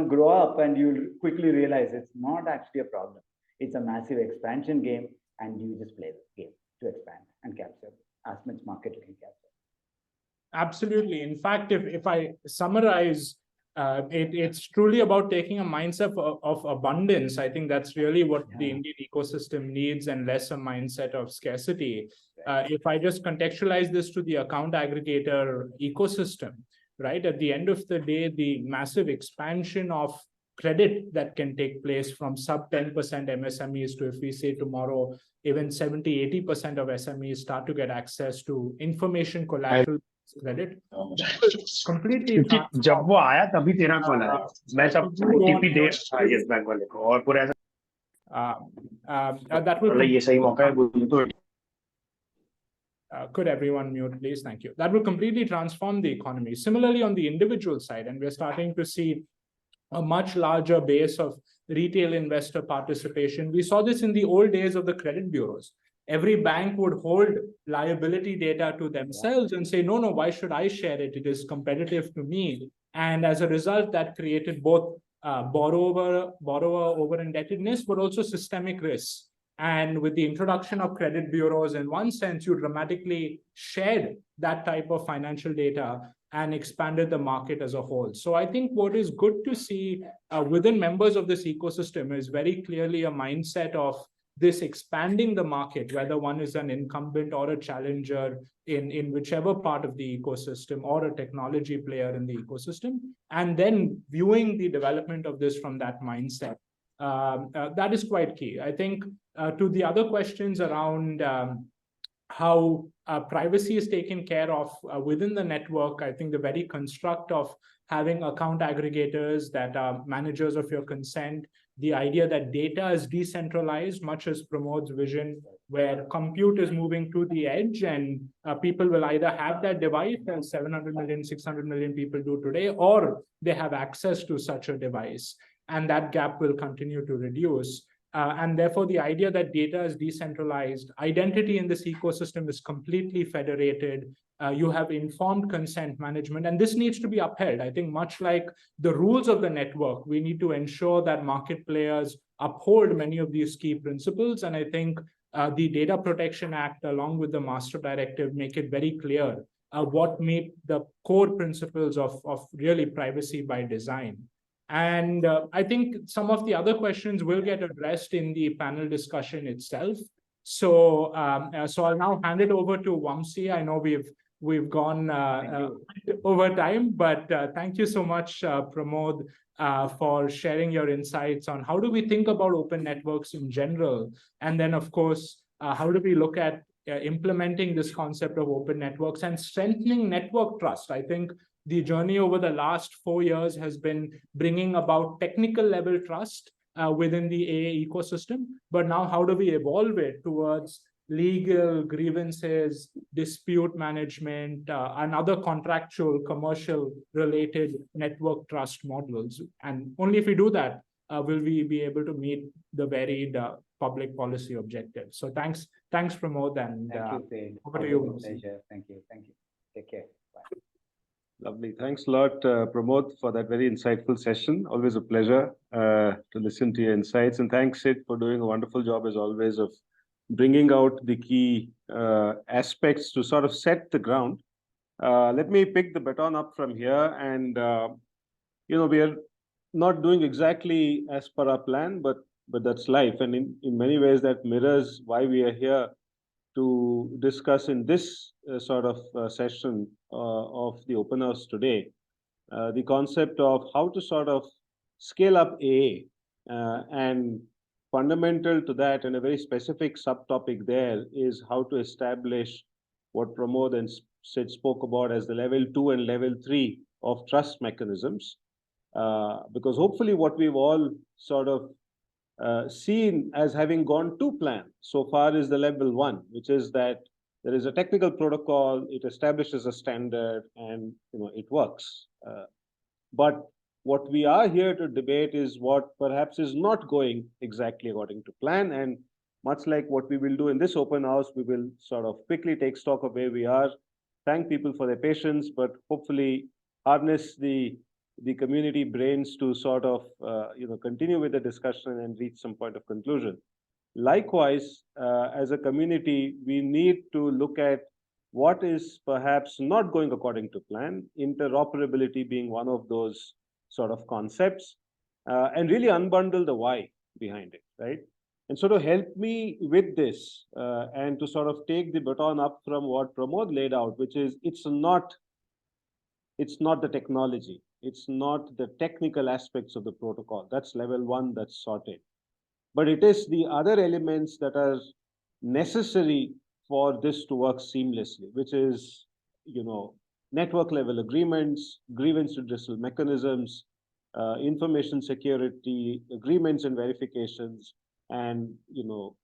grow up, and you'll quickly realize it's not actually a problem. It's a massive expansion game, and you just play the game to expand and capture as much market you can capture. Absolutely. In fact, if I summarize, it's truly about taking a mindset of abundance. I think that's really what the Indian ecosystem needs, and less a mindset of scarcity. If I just contextualize this to the account aggregator ecosystem, right? At the end of the day, the massive expansion of credit that can take place from sub 10% MSMEs to, if we say tomorrow, even 70-80% of SMEs start to get access to information collateral credit. Completely. जब वो आया तभी तेरा call आया, मैं सब TP दे रहा था यस बैंक वाले को, और पूरा ऐसा that will ये सही मौका है. Could everyone mute, please? Thank you. That will completely transform the economy. Similarly, on the individual side, and we're starting to see a much larger base of retail investor participation. We saw this in the old days of the credit bureaus. Every bank would hold liability data to themselves and say, no, why should I share it? It is competitive to me. And as a result, that created both borrower over-indebtedness, but also systemic risks. And with the introduction of credit bureaus, in one sense, you dramatically shared that type of financial data and expanded the market as a whole. So I think what is good to see within members of this ecosystem is very clearly a mindset of this expanding the market, whether one is an incumbent or a challenger in whichever part of the ecosystem, or a technology player in the ecosystem, and then viewing the development of this from that mindset. That is quite key. I think to the other questions around how privacy is taken care of within the network, I think the very construct of having account aggregators that are managers of your consent, the idea that data is decentralized, much as Pramod's vision, where compute is moving to the edge, and people will either have that device, as 700 million, 600 million people do today, or they have access to such a device. And that gap will continue to reduce. And therefore, the idea that data is decentralized, identity in this ecosystem is completely federated. You have informed consent management, and this needs to be upheld. I think much like the rules of the network, we need to ensure that market players uphold many of these key principles. And I think the Data Protection Act, along with the Master Directive, make it very clear what make the core principles of really privacy by design. And I think some of the other questions will get addressed in the panel discussion itself. So, so I'll now hand it over to Vamsi. I know we've gone over time, but thank you so much, Pramod, for sharing your insights on how do we think about open networks in general, and then of course, how do we look at implementing this concept of open networks and strengthening network trust. I think the journey over the last 4 years has been bringing about technical level trust within the AA ecosystem. But now how do we evolve it towards legal grievances, dispute management, and other contractual, commercial related network trust models? And only if we do that, will we be able to meet the varied public policy objectives. So thanks, Pramod, and thank you, Sid. over to you. Pleasure. Thank you. Take care. Bye. Lovely. Thanks a lot, Pramod, for that very insightful session. Always a pleasure to listen to your insights. And thanks, Sid, for doing a wonderful job, as always, of bringing out the key aspects to sort of set the ground. Let me pick the baton up from here. And, we are not doing exactly as per our plan, but that's life. And in many ways, that mirrors why we are here to discuss in this sort of session of the open house today, the concept of how to sort of scale up AA. And fundamental to that, and a very specific subtopic there, is how to establish what Pramod and Sid spoke about as the level 2 and level 3 of trust mechanisms. Because hopefully what we've all sort of seen as having gone to plan so far is the level 1, which is that there is a technical protocol, it establishes a standard, and it works. But what we are here to debate is what perhaps is not going exactly according to plan. And much like what we will do in this open house, we will sort of quickly take stock of where we are, thank people for their patience, but hopefully harness the community brains to sort of continue with the discussion and reach some point of conclusion. Likewise, as a community, we need to look at what is perhaps not going according to plan, interoperability being one of those sort of concepts, and really unbundle the why behind it, right? And so to help me with this and to sort of take the baton up from what Pramod laid out, which is it's not the technology, it's not the technical aspects of the protocol. That's level 1, that's sorted. But it is the other elements that are necessary for this to work seamlessly, which is, network level agreements, grievance redressal mechanisms, information security agreements and verifications, and,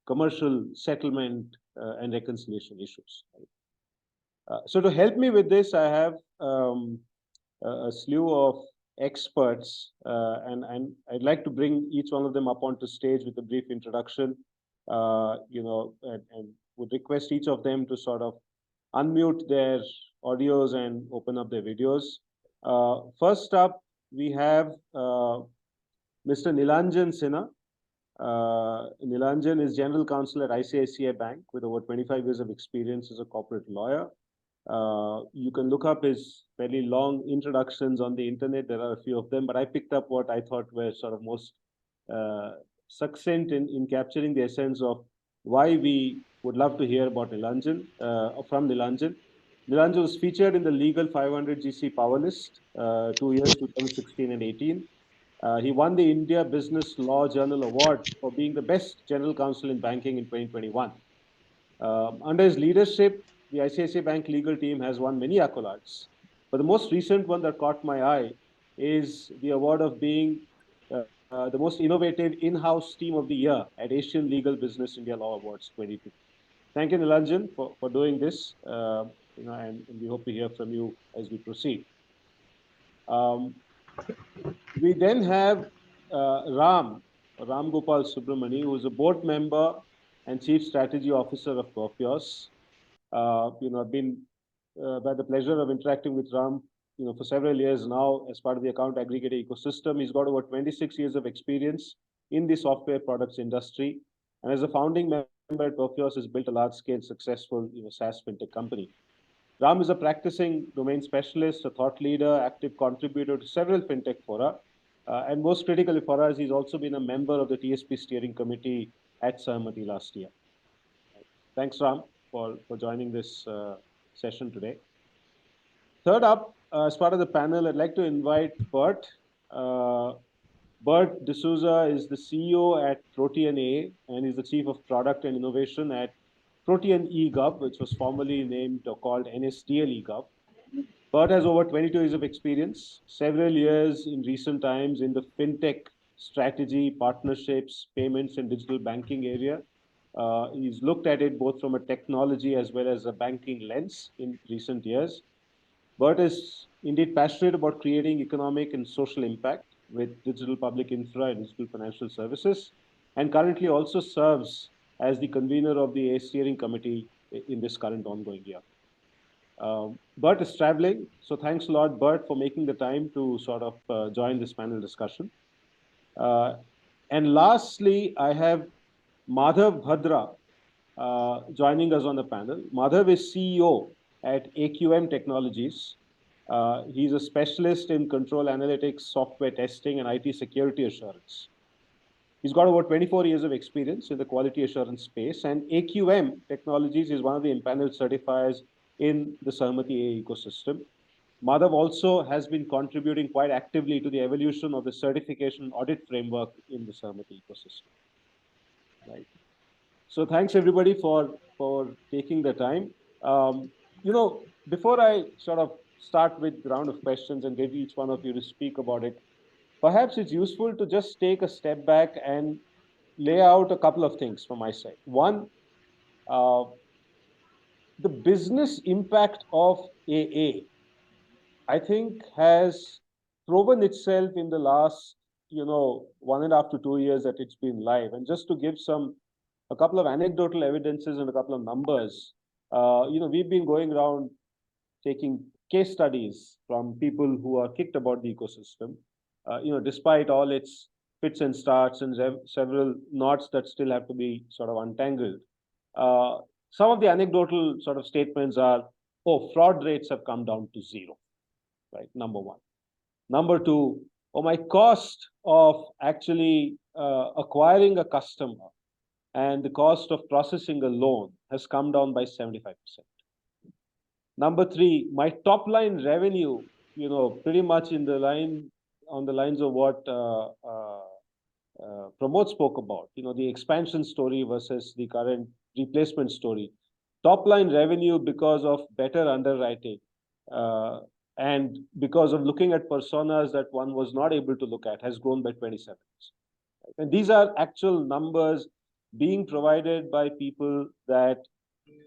commercial settlement and reconciliation issues. Right? So to help me with this, I have a slew of experts, and I'd like to bring each one of them up onto stage with a brief introduction, and would request each of them to sort of unmute their audios and open up their videos. First up, we have Mr. Nilanjan Sinha. Nilanjan is General Counsel at ICICI Bank with over 25 years of experience as a corporate lawyer. You can look up his fairly long introductions on the internet. There are a few of them, but I picked up what I thought were sort of most succinct in capturing the essence of why we would love to hear about Nilanjan, from Nilanjan. Nilanjan was featured in the Legal 500GC Power List 2 years, 2016 and 18. He won the India Business Law Journal Award for being the best general counsel in banking in 2021. Under his leadership, the ICICI Bank legal team has won many accolades. But the most recent one that caught my eye is the award of being the most innovative in-house team of the year at Asian Legal Business India Law Awards 22. Thank you, Nilanjan, for doing this, and we hope to hear from you as we proceed. We then have Ramgopal Subramani, who is a board member and Chief Strategy Officer of Perfios. I've been had the pleasure of interacting with Ram, for several years now as part of the account aggregator ecosystem. He's got over 26 years of experience in the software products industry, and as a founding member at Perfios, has built a large-scale, successful, SaaS fintech company. Ram is a practicing domain specialist, a thought leader, active contributor to several fintech fora, and most critically for us, he's also been a member of the TSP steering committee at Sahamati last year. Thanks, Ram, for joining this session today. Third up, as part of the panel, I'd like to invite Bert. Bert Dsouza is the CEO at Protean A, and he's the Chief of Product and Innovation at Protean eGov, which was formerly named or called NSDL eGov. Bert has over 22 years of experience, several years in recent times in the fintech strategy, partnerships, payments, and digital banking area. He's looked at it both from a technology as well as a banking lens in recent years. Bert is indeed passionate about creating economic and social impact with digital public infra and digital financial services, and currently also serves as the convener of the steering committee in this current ongoing year. Bert is traveling, so thanks a lot, Bert, for making the time to sort of join this panel discussion. And lastly, I have Madhav Bhadra joining us on the panel. Madhav is CEO at AQM Technologies. He's a specialist in control analytics, software testing, and IT security assurance. He's got about 24 years of experience in the quality assurance space, and AQM Technologies is one of the empaneled certifiers in the Sahamati AI ecosystem. Madhav also has been contributing quite actively to the evolution of the certification audit framework in the Sahamati ecosystem. Right. So thanks everybody for taking the time. Before I sort of start with the round of questions and get each one of you to speak about it, perhaps it's useful to just take a step back and lay out a couple of things from my side. One, the business impact of AA, I think, has proven itself in the last, 1.5 to 2 years that it's been live. And just to give a couple of anecdotal evidences and a couple of numbers, we've been going around taking case studies from people who are kicked about the ecosystem. Despite all its fits and starts and several knots that still have to be sort of untangled. Some of the anecdotal sort of statements are, fraud rates have come down to 0, right? Number one. Number two, my cost of actually acquiring a customer and the cost of processing a loan has come down by 75%. Number three, my top line revenue, pretty much on the lines of what Pramod spoke about, the expansion story versus the current replacement story. Top line revenue, because of better underwriting and because of looking at personas that one was not able to look at, has grown by 27%. And these are actual numbers being provided by people that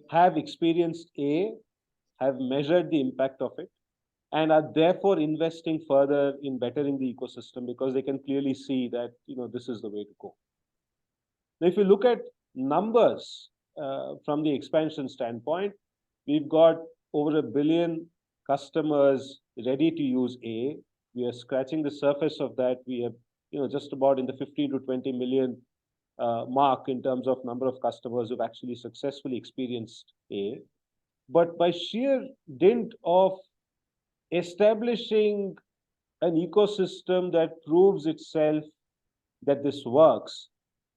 have experienced have measured the impact of it, and are therefore investing further in bettering the ecosystem because they can clearly see that this is the way to go. Now, if you look at numbers from the expansion standpoint, we've got over 1 billion customers ready to use AA. We are scratching the surface of that. We have just about in the 15 to 20 million mark in terms of number of customers who've actually successfully experienced AA. But by sheer dint of establishing an ecosystem that proves itself that this works,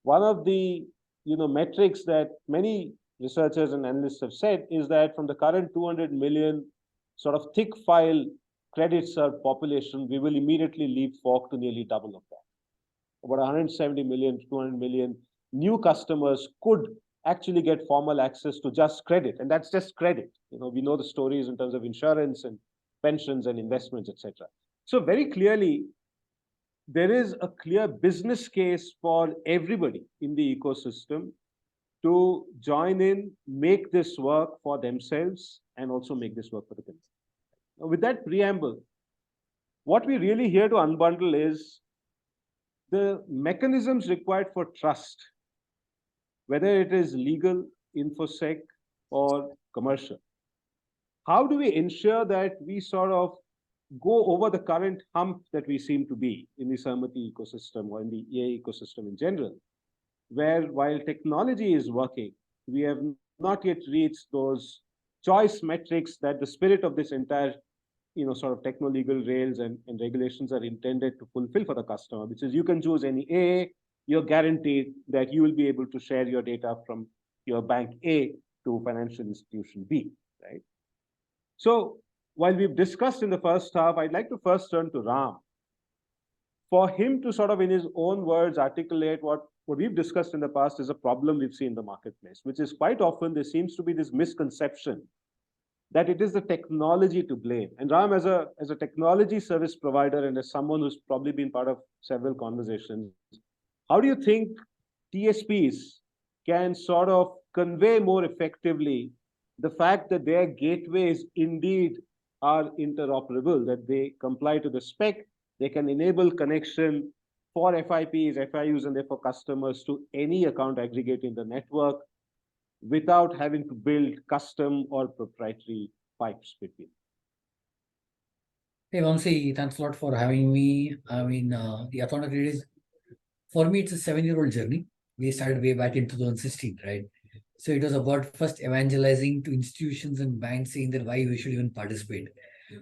one of the metrics that many researchers and analysts have said is that from the current 200 million sort of thick file credit served population, we will immediately leapfrog to nearly double of that. About 170 million, 200 million new customers could actually get formal access to just credit, and that's just credit. We know the stories in terms of insurance and pensions and investments, etc. So very clearly, there is a clear business case for everybody in the ecosystem to join in, make this work for themselves, and also make this work for the country. Now, with that preamble, what we're really here to unbundle is the mechanisms required for trust, whether it is legal, infosec, or commercial. How do we ensure that we sort of go over the current hump that we seem to be in the Sahamati ecosystem or in the AI ecosystem in general, where while technology is working, we have not yet reached those choice metrics that the spirit of this entire sort of techno-legal rails and regulations are intended to fulfill for the customer, which is you can choose any A, you're guaranteed that you will be able to share your data from your bank A to financial institution B, right? So while we've discussed in the first half, I'd like to first turn to Ram for him to sort of in his own words articulate what we've discussed in the past is a problem we've seen in the marketplace, which is quite often there seems to be this misconception that it is the technology to blame. And Ram, as a technology service provider and as someone who's probably been part of several conversations, how do you think TSPs can sort of convey more effectively the fact that their gateways indeed are interoperable, that they comply to the spec, they can enable connection for FIPs, FIUs, and therefore customers to any account aggregator in the network without having to build custom or proprietary pipes between? Hey, Vamsi, thanks a lot for having me. I mean, the account aggregator is, for me, it's a 7-year-old journey. We started way back in 2016, right? So it was about first evangelizing to institutions and banks, saying that why we should even participate.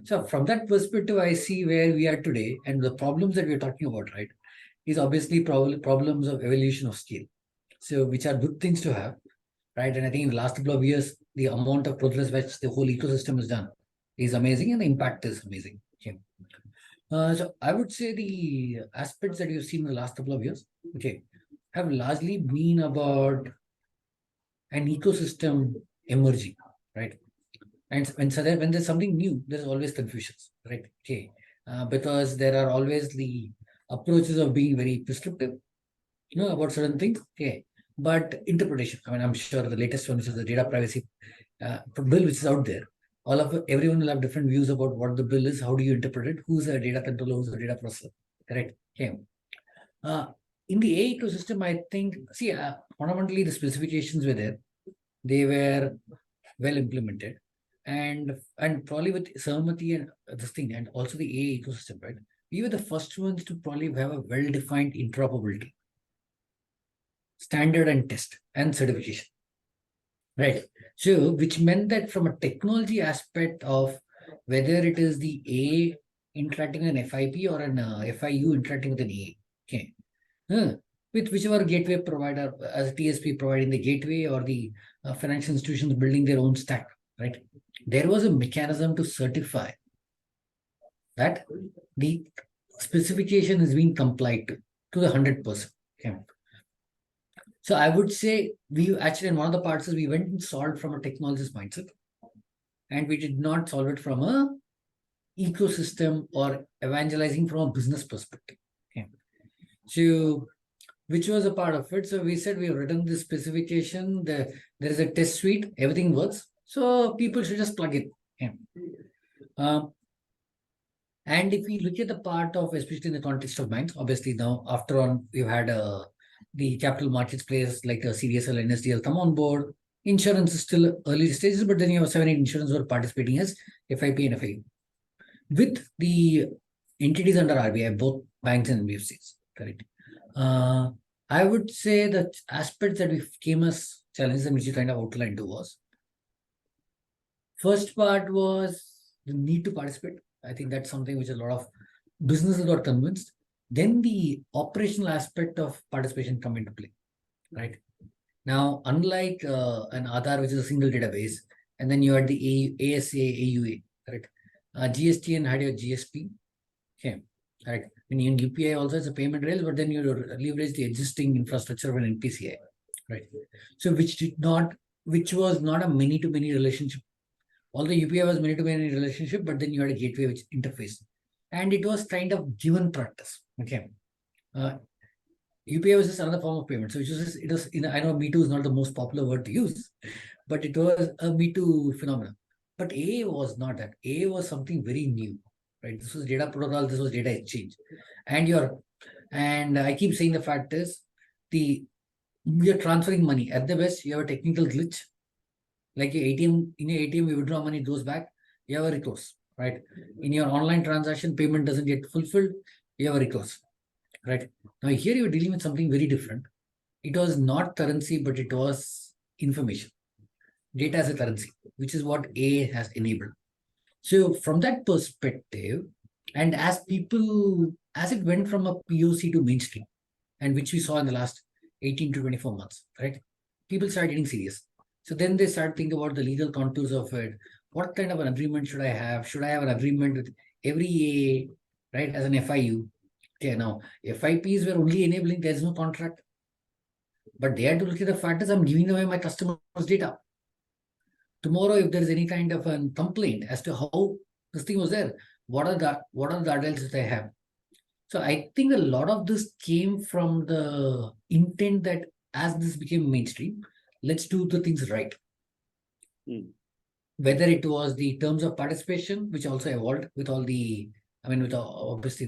So from that perspective, I see where we are today and the problems that we're talking about, right, is obviously problems of evolution of scale. So which are good things to have, right? And I think in the last couple of years, the amount of progress which the whole ecosystem has done is amazing and the impact is amazing. Okay. So I would say the aspects that you've seen in the last couple of years, okay, have largely been about an ecosystem emerging, right? And when there's something new, there's always confusions, right? Okay, because there are always the approaches of being very prescriptive, about certain things. Okay, but interpretation. I mean, I'm sure the latest one, which is the data privacy bill, which is out there. Everyone will have different views about what the bill is. How do you interpret it? Who's a data controller? Who's a data processor? Correct. Okay. In the AI ecosystem, I think, fundamentally the specifications were there. They were well implemented. And probably with Sahamati and this thing, and also the AI ecosystem, right? We were the first ones to probably have a well-defined interoperability, standard and test and certification, right? So, which meant that from a technology aspect of whether it is the AI interacting with an FIP or an FIU interacting with an AI, okay, with whichever gateway provider, as a TSP providing the gateway or the financial institutions building their own stack, right? There was a mechanism to certify that the specification is being complied to the 100%. Okay. So I would say we actually, in one of the parts is we went and solved from a technologist mindset, and we did not solve it from a ecosystem or evangelizing from a business perspective. Okay. So which was a part of it. So we said we have written this specification, there is a test suite, everything works. So people should just plug it in. And if we look at the part of, especially in the context of banks, obviously now after on, we've had the capital markets players like CDSL and SDL come on board. Insurance is still early stages, but then you have 7-8 insurance who are participating as FIP and FIU. With the entities under RBI, both banks and NBFCs, correct? I would say the aspects that we came as challenges and which you kind of outlined to was, first part was the need to participate. I think that's something which a lot of businesses got convinced. Then the operational aspect of participation come into play, right? Now, unlike an Aadhaar, which is a single database, and then you had the ASA, AUA, correct? GSTN had your GSP, okay, correct? And in UPI also it's a payment rails, but then you leverage the existing infrastructure of an NPCI, right? So which was not a many-to-many relationship. Although UPI was many-to-many relationship, but then you had a gateway which interface. And it was kind of given practice, okay? UPI was just another form of payment. So I know Me Too is not the most popular word to use, but it was a Me Too phenomenon. But AA was not that. AA was something very new, right? This was data protocol, this was data exchange. And I keep saying the fact is, you're transferring money. At the best, you have a technical glitch. Like your ATM, in your ATM, you withdraw money, it goes back, you have a recourse, right? In your online transaction, payment doesn't get fulfilled, you have a recourse, right? Now here you're dealing with something very different. It was not currency, but it was information. Data as a currency, which is what A has enabled. So from that perspective, and as it went from a POC to mainstream, and which we saw in the last 18 to 24 months, right? People started getting serious. So then they start thinking about the legal contours of it. What kind of an agreement should I have? Should I have an agreement with every AA, right, as an FIU? Okay, now FIPs were only enabling, there's no contract. But they had to look at the fact is I'm giving away my customers' data. tomorrow, if there is any kind of a complaint as to how this thing was there, what are the adults that they have? So I think a lot of this came from the intent that as this became mainstream, let's do the things right. Whether it was the terms of participation, which also evolved with all the, with obviously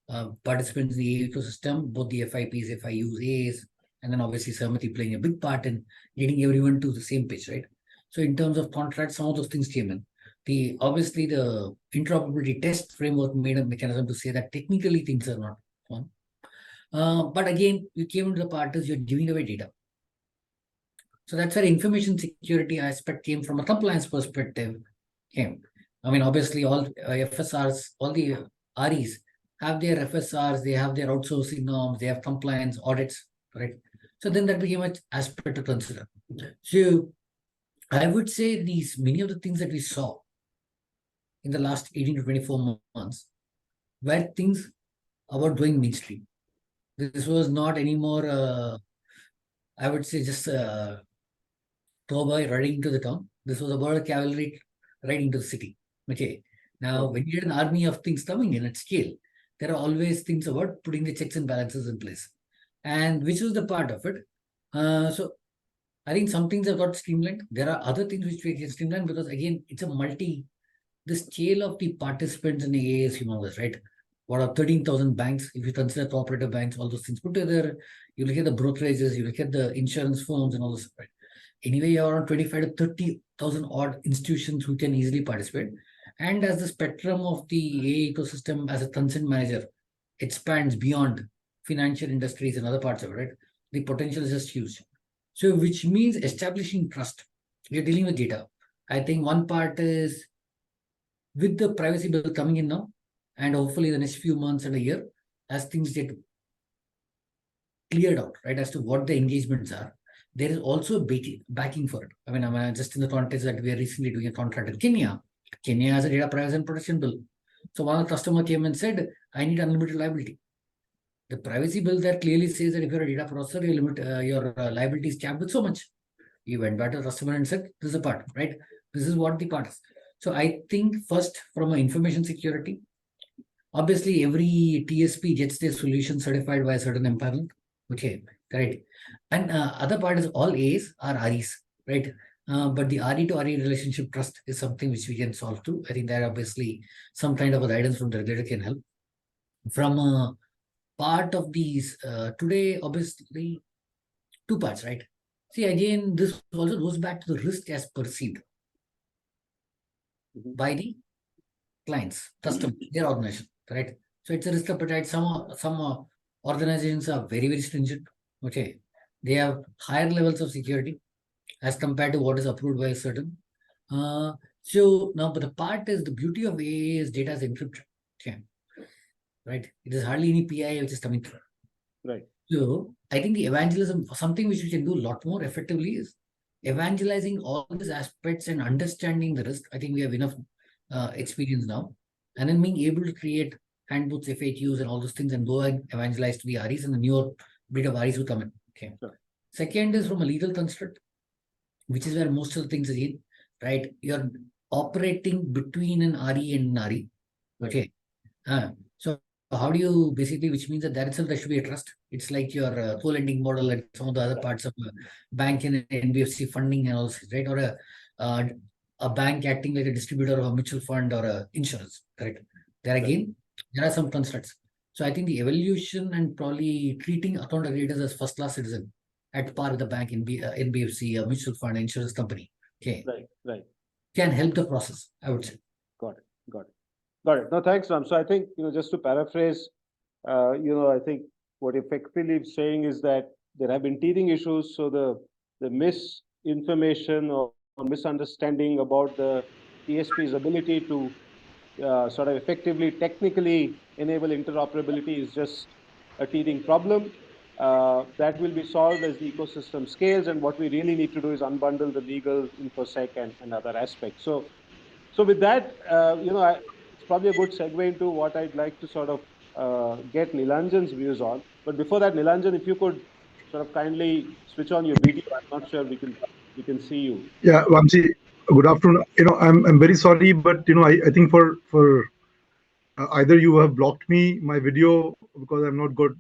the participants in the ecosystem, both the FIPs, FIUs, As, and then obviously Sahamati playing a big part in getting everyone to the same page, right? So in terms of contracts, some of those things came in. Obviously the interoperability test framework made a mechanism to say that technically things are not fun. But again, you came into the part is you're giving away data. So that's where information security aspect came from a compliance perspective. Obviously all FSRs, all the REs have their FSRs, they have their outsourcing norms, they have compliance audits, right? So then that became an aspect to consider. So I would say many of the things that we saw in the last 18 to 24 months were things about going mainstream. This was not anymore, I would say, just cowboy riding into the town. This was about a cavalry riding to the city. Okay. Now, when you get an army of things coming in at scale, there are always things about putting the checks and balances in place, and which was the part of it. So I think some things have got streamlined. There are other things which we can streamline because again, it's the scale of the participants in the AA is humongous, right? What are 13,000 banks? If you consider cooperative banks, all those things put together, you look at the brokerages, you look at the insurance firms and all this, right? Anyway, you are around 25 to 30,000 odd institutions who can easily participate. And as the spectrum of the AA ecosystem as a consent manager expands beyond financial industries and other parts of it, right? The potential is just huge. So which means establishing trust. You're dealing with data. I think one part is with the privacy bill coming in now, and hopefully the next few months and a year, as things get cleared out, right, as to what the engagements are, there is also backing for it. I'm just in the context that we are recently doing a contract in Kenya. Kenya has a data privacy and protection bill. So one customer came and said, I need unlimited liability. The privacy bill there clearly says that if you're a data processor, your liability is capped with so much. You went back to the customer and said, this is a part, right? This is what the part is. So I think first from an information security, obviously every TSP gets their solution certified by a certain empanel. Okay, correct. And other part is all A's are REs, right? But the RE to RE relationship trust is something which we can solve too. I think that obviously some kind of a guidance from the regulator can help. From part of these today, obviously two parts, right? See, again, this also goes back to the risk as perceived by the clients, customers, their organization, right? So it's a risk appetite. Some organizations are very, very stringent. Okay, they have higher levels of security as compared to what is approved by a certain. So now, but the part is the beauty of AA is data is encrypted. Okay, right? It is hardly any PI which is coming through. Right. So I think the evangelism, something which we can do a lot more effectively is evangelizing all these aspects and understanding the risk. I think we have enough experience now, and then being able to create handbooks, FAQs, and all those things, and go and evangelize to the REs, and the newer breed of REs will come in. Okay. Sure. Second is from a legal construct, which is where most of the things again, right? You're operating between an RE and an RE. Okay. So how do you basically, which means that there itself there should be a trust. It's like your co-lending model and some of the other parts of bank and NBFC funding and all this, right? Or a bank acting like a distributor of a mutual fund or a insurance, correct? There again, there are some constructs. So I think the evolution and probably treating account aggregators as first-class citizen at par with the bank, NBFC, a mutual fund, insurance company, okay, right, can help the process, I would say. Got it. No, thanks, Ram. So I think, just to paraphrase, I think what effectively is saying is that there have been teething issues. So the misinformation or misunderstanding about the TSP's ability to sort of effectively technically enable interoperability is just a teething problem. That will be solved as the ecosystem scales, and what we really need to do is unbundle the legal, infosec, and other aspects. So with that, it's probably a good segue into what I'd like to sort of get Nilanjan's views on. But before that, Nilanjan, if you could sort of kindly switch on your video. I'm not sure we can see you. Yeah, Vamsi, Good afternoon. I'm very sorry, but I think for either you have blocked my video because I'm not good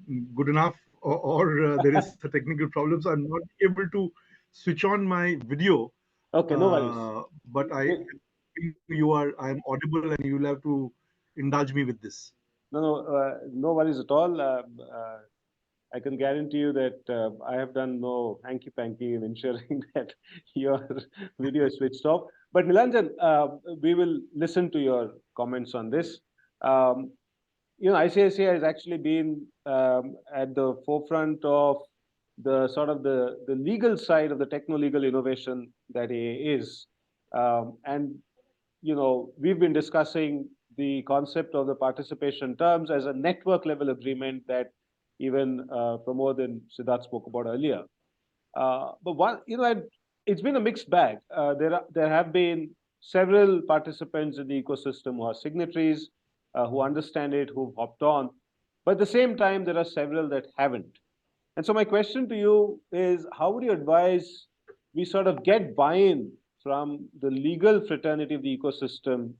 enough, or there is a technical problem, so I'm not able to switch on my video. Okay, no worries. But I'm audible, and you'll have to indulge me with this. No worries at all. I can guarantee you that I have done no hanky-panky in ensuring that your video is switched off. But Nilanjan, we will listen to your comments on this. ICICI has actually been at the forefront of the sort of the legal side of the techno-legal innovation that AA is. And we've been discussing the concept of the participation terms as a network level agreement that even Pramod and Siddharth spoke about earlier. But it's been a mixed bag. There have been several participants in the ecosystem who are signatories, who understand it, who've hopped on. But at the same time, there are several that haven't. And so my question to you is, how would you advise we sort of get buy-in from the legal fraternity of the ecosystem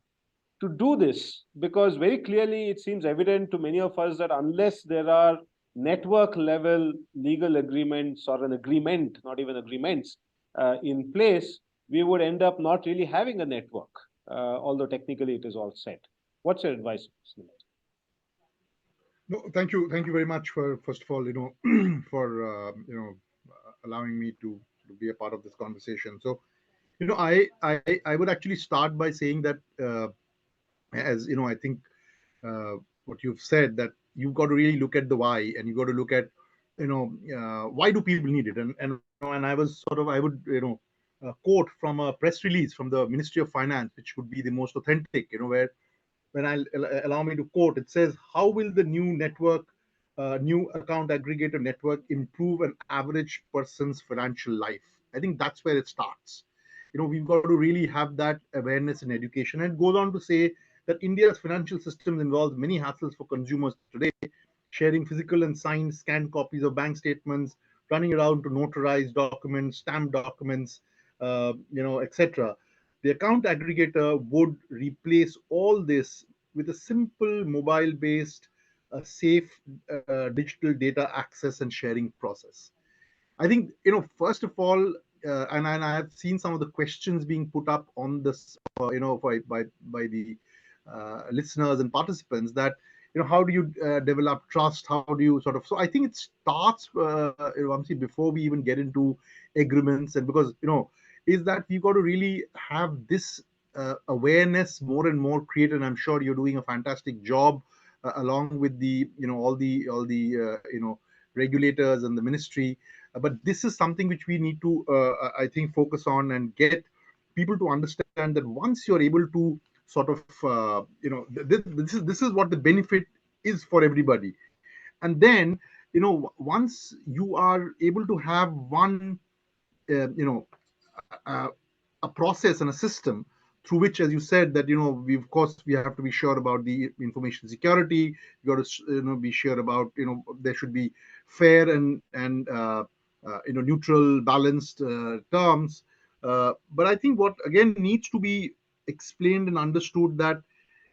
to do this? Because very clearly, it seems evident to many of us that unless there are network level legal agreements or an agreement, not even agreements, in place, we would end up not really having a network, although technically it is all set. What's your advice? No, thank you very much for, first of all, for allowing me to be a part of this conversation. So, I would actually start by saying that, as I think what you've said, that you've got to really look at the why, and you've got to look at why do people need it, and I would quote from a press release from the Ministry of Finance, which would be the most authentic, where when allow me to quote, it says, how will the new account aggregator network improve an average person's financial life? I think that's where it starts. We've got to really have that awareness and education. And it goes on to say that India's financial systems involves many hassles for consumers today, sharing physical and signed scanned copies of bank statements, running around to notarize documents, stamp documents, etc. The account aggregator would replace all this with a simple mobile-based, safe digital data access and sharing process. I think, first of all, and I have seen some of the questions being put up on this, by the listeners and participants, that, how do you develop trust? How do you so I think it starts, Vamsi, before we even get into agreements, and because, is that we've got to really have this awareness more and more created. And I'm sure you're doing a fantastic job along with the, all the regulators and the ministry. But this is something which we need to, I think, focus on and get people to understand that once you're able to sort of, this is what the benefit is for everybody. And then, once you are able to have one, a process and a system through which, as you said, that we have to be sure about the information security. You got to be sure about there should be fair and neutral, balanced terms. But I think what again needs to be explained and understood, that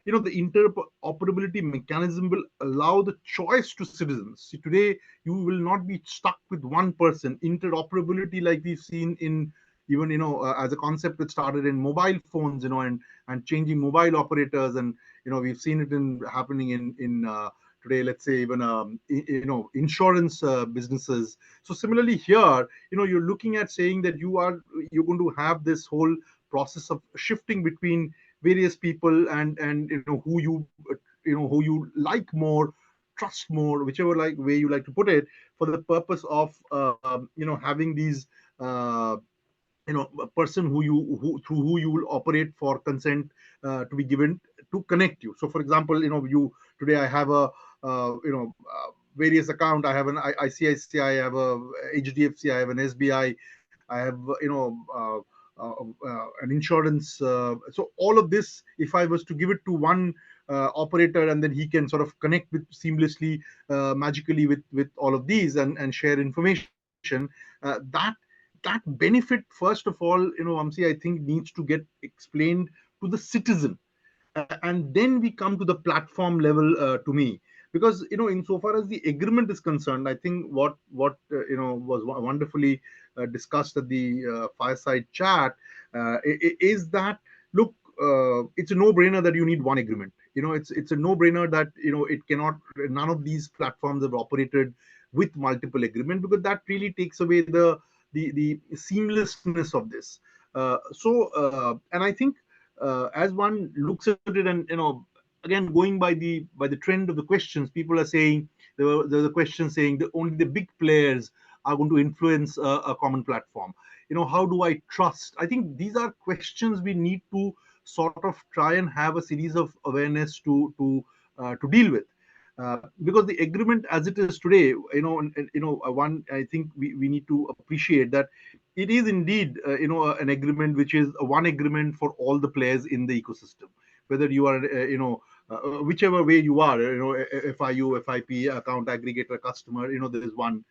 the interoperability mechanism will allow the choice to citizens. See, today you will not be stuck with one person. Interoperability, like we've seen in even as a concept that started in mobile phones, and changing mobile operators, and we've seen it happening in today, let's say, even insurance businesses. So similarly here, you're looking at saying that you're going to have this whole process of shifting between various people, and who you like more, trust more, whichever way you like to put it, for the purpose of having these a person through who you will operate for consent to be given to connect you. So for example, today I have a various account. I have an ICICI, I have a HDFC, I have an SBI, I have an insurance. So all of this, if I was to give it to one operator, and then he can sort of connect with seamlessly, magically with all of these, and share information, that that benefit, first of all, Vamsi, I think needs to get explained to the citizen. And then we come to the platform level, to me, because insofar as the agreement is concerned, I think what was wonderfully discussed at the fireside chat is that, look, it's a no-brainer that you need one agreement. It's a no-brainer that it cannot, none of these platforms have operated with multiple agreement, because that really takes away the seamlessness of this. And I think, as one looks at it, and again, going by the trend of the questions, people are saying, there's a question saying that only the big players are going to influence a common platform. How do I trust? I think these are questions we need to sort of try and have a series of awareness to deal with. Because the agreement as it is today, one, I think we need to appreciate that it is indeed, an agreement which is one agreement for all the players in the ecosystem, whether you are, whichever way you are, FIU, FIP, account aggregator, customer, there is one.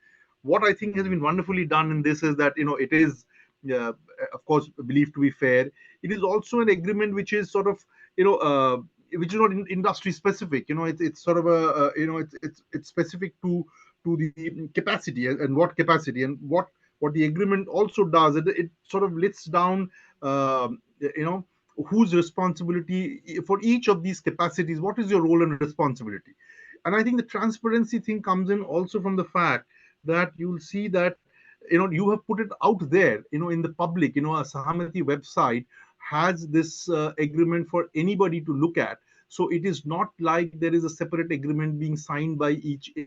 What I think has been wonderfully done in this is that, it is, of course, believed to be fair. It is also an agreement which is sort of, which is not industry specific. It's sort of a, it's specific to the capacity, and what capacity, and what the agreement also does. It sort of lists down, whose responsibility for each of these capacities. What is your role and responsibility? And I think the transparency thing comes in also from the fact that you'll see that you have put it out there, in the public. A Sahamati website has this agreement for anybody to look at. So it is not like there is a separate agreement being signed by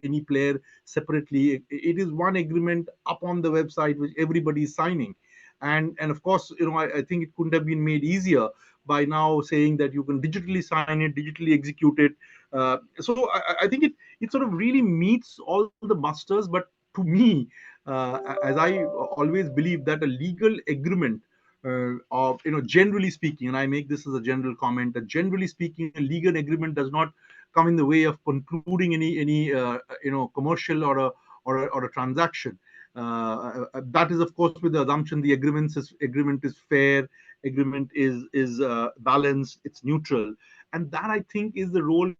any player separately. It is one agreement up on the website which everybody is signing. And of course, I think it couldn't have been made easier by now saying that you can digitally sign it, digitally execute it. So I think it sort of really meets all the musters. But to me, as I always believe, that a legal agreement, of, generally speaking, and I make this as a general comment, that generally speaking, a legal agreement does not come in the way of concluding any commercial or a transaction. That is, of course, with the assumption the agreement is fair, agreement is balanced, it's neutral. And that, I think, is the role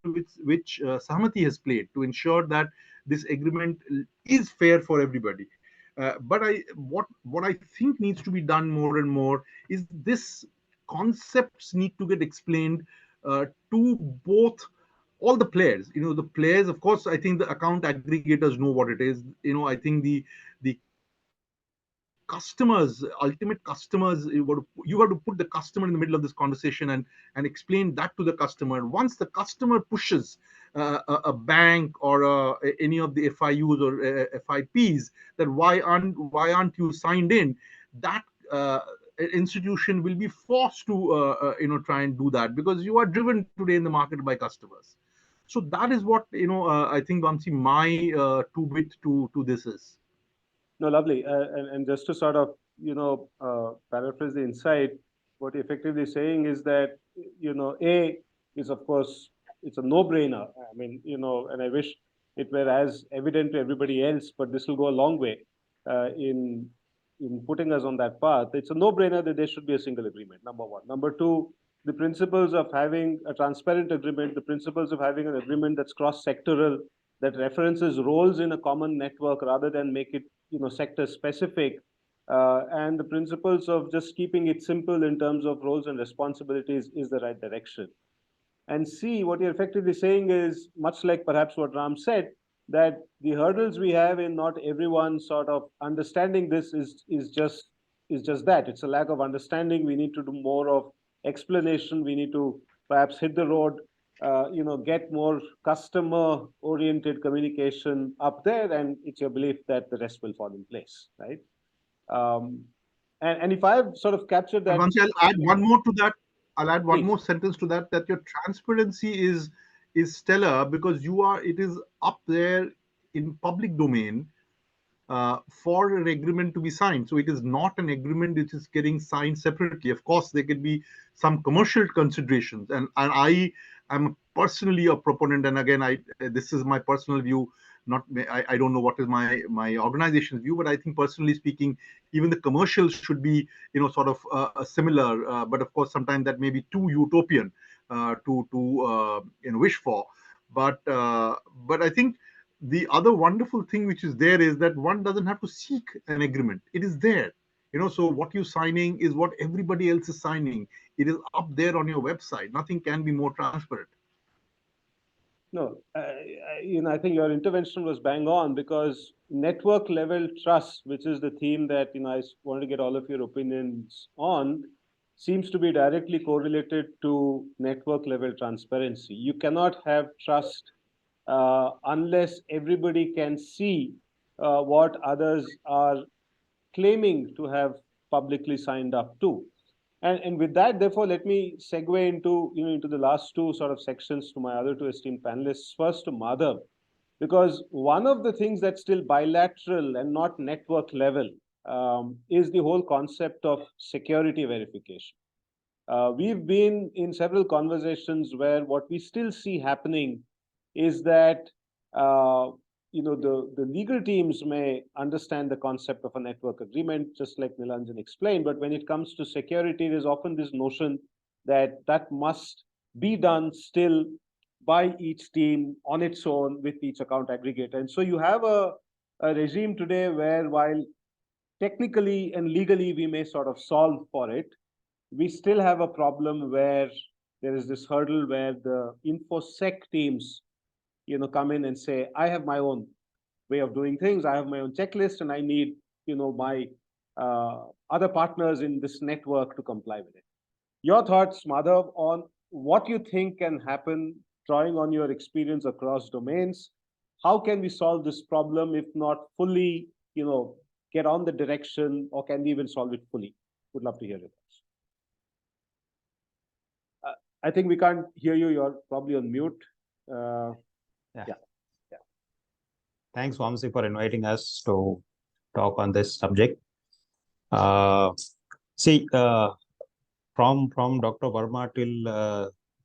which Sahamati has played to ensure that this agreement is fair for everybody. But what I think needs to be done more and more is this concepts need to get explained to both all the players. The players, of course, I think the account aggregators know what it is. I think the customers, ultimate customers, you have to put the customer in the middle of this conversation and explain that to the customer. Once the customer pushes a bank or any of the FIUs or FIPs that why aren't you signed in, that institution will be forced to try and do that, because you are driven today in the market by customers. So that is what I think, Vamsi, my two bit to this is. No, lovely. And just to sort of, paraphrase the insight, what you're effectively saying is that, A is, of course, it's a no-brainer. I mean, and I wish it were as evident to everybody else, but this will go a long way in putting us on that path. It's a no-brainer that there should be a single agreement, number one. Number two, the principles of having a transparent agreement, the principles of having an agreement that's cross-sectoral, that references roles in a common network rather than make it sector specific, and the principles of just keeping it simple in terms of roles and responsibilities is the right direction. And C, what you're effectively saying is, much like perhaps what Ram said, that the hurdles we have in not everyone sort of understanding this is just that. It's a lack of understanding. We need to do more of explanation. We need to perhaps hit the road, get more customer-oriented communication up there, and it's your belief that the rest will fall in place, right? And if I've sort of captured that, Vamsi, I'll add one more to that. I'll add one Please. more sentence to that. That your transparency is stellar, because it is up there in public domain for an agreement to be signed. So it is not an agreement which is getting signed separately. Of course, there could be some commercial considerations, and I am personally a proponent, and again, this is my personal view. Not I don't know what is my organization's view, but I think personally speaking, even the commercials should be sort of similar. But of course, sometimes that may be too utopian to wish for. But I think the other wonderful thing which is there is that one doesn't have to seek an agreement. It is there. So what you're signing is what everybody else is signing. It is up there on your website. Nothing can be more transparent. No, I think your intervention was bang on, because network level trust, which is the theme that I want to get all of your opinions on, seems to be directly correlated to network level transparency. You cannot have trust unless everybody can see what others are claiming to have publicly signed up to. And with that, therefore, let me segue into the last two sort of sections to my other two esteemed panelists. First to Madhav, because one of the things that's still bilateral and not network level is the whole concept of security verification. We've been in several conversations where what we still see happening is that the legal teams may understand the concept of a network agreement, just like Nilanjan explained, but when it comes to security, there's often this notion that must be done still by each team on its own with each account aggregator. And so you have a regime today where, while technically and legally we may sort of solve for it, we still have a problem where there is this hurdle where the InfoSec teams come in and say, I have my own way of doing things, I have my own checklist, and I need my other partners in this network to comply with it. Your thoughts, Madhav, on what you think can happen, drawing on your experience across domains. How can we solve this problem, if not fully get on the direction, or can we even solve it fully? Would love to hear your thoughts. I think we can't hear you. You're probably on mute. Yeah. Thanks, Vamsi, for inviting us to talk on this subject. From Dr. Varma till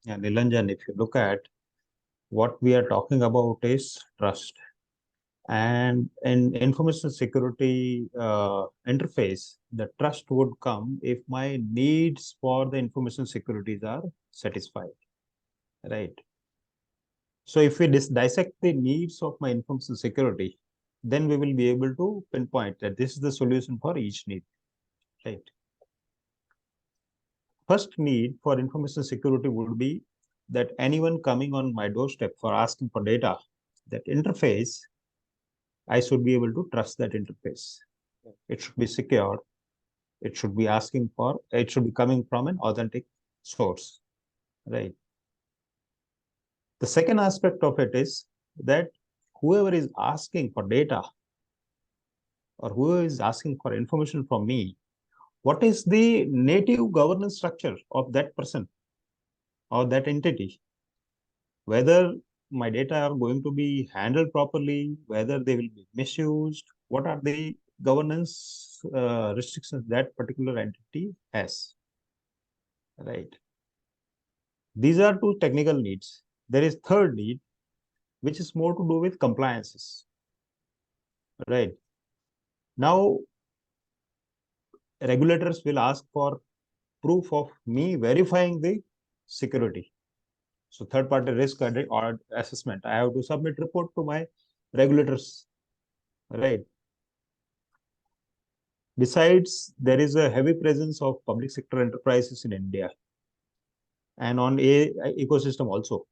Nilanjan, if you look at what we are talking about is trust. And in information security interface, the trust would come if my needs for the information securities are satisfied, right? So if we dissect the needs of my information security, then we will be able to pinpoint that this is the solution for each need, right? First need for information security would be that anyone coming on my doorstep for asking for data, that interface, I should be able to trust that interface. It should be secure. It should be it should be coming from an authentic source, right? The second aspect of it is that whoever is asking for data or whoever is asking for information from me, what is the native governance structure of that person or that entity? Whether my data are going to be handled properly, whether they will be misused, what are the governance restrictions that particular entity has, right? These are two technical needs. There is third need, which is more to do with compliances, right? Now, regulators will ask for proof of me verifying the security. So third-party risk or assessment, I have to submit report to my regulators, right? Besides, there is a heavy presence of public sector enterprises in India and on ecosystem also.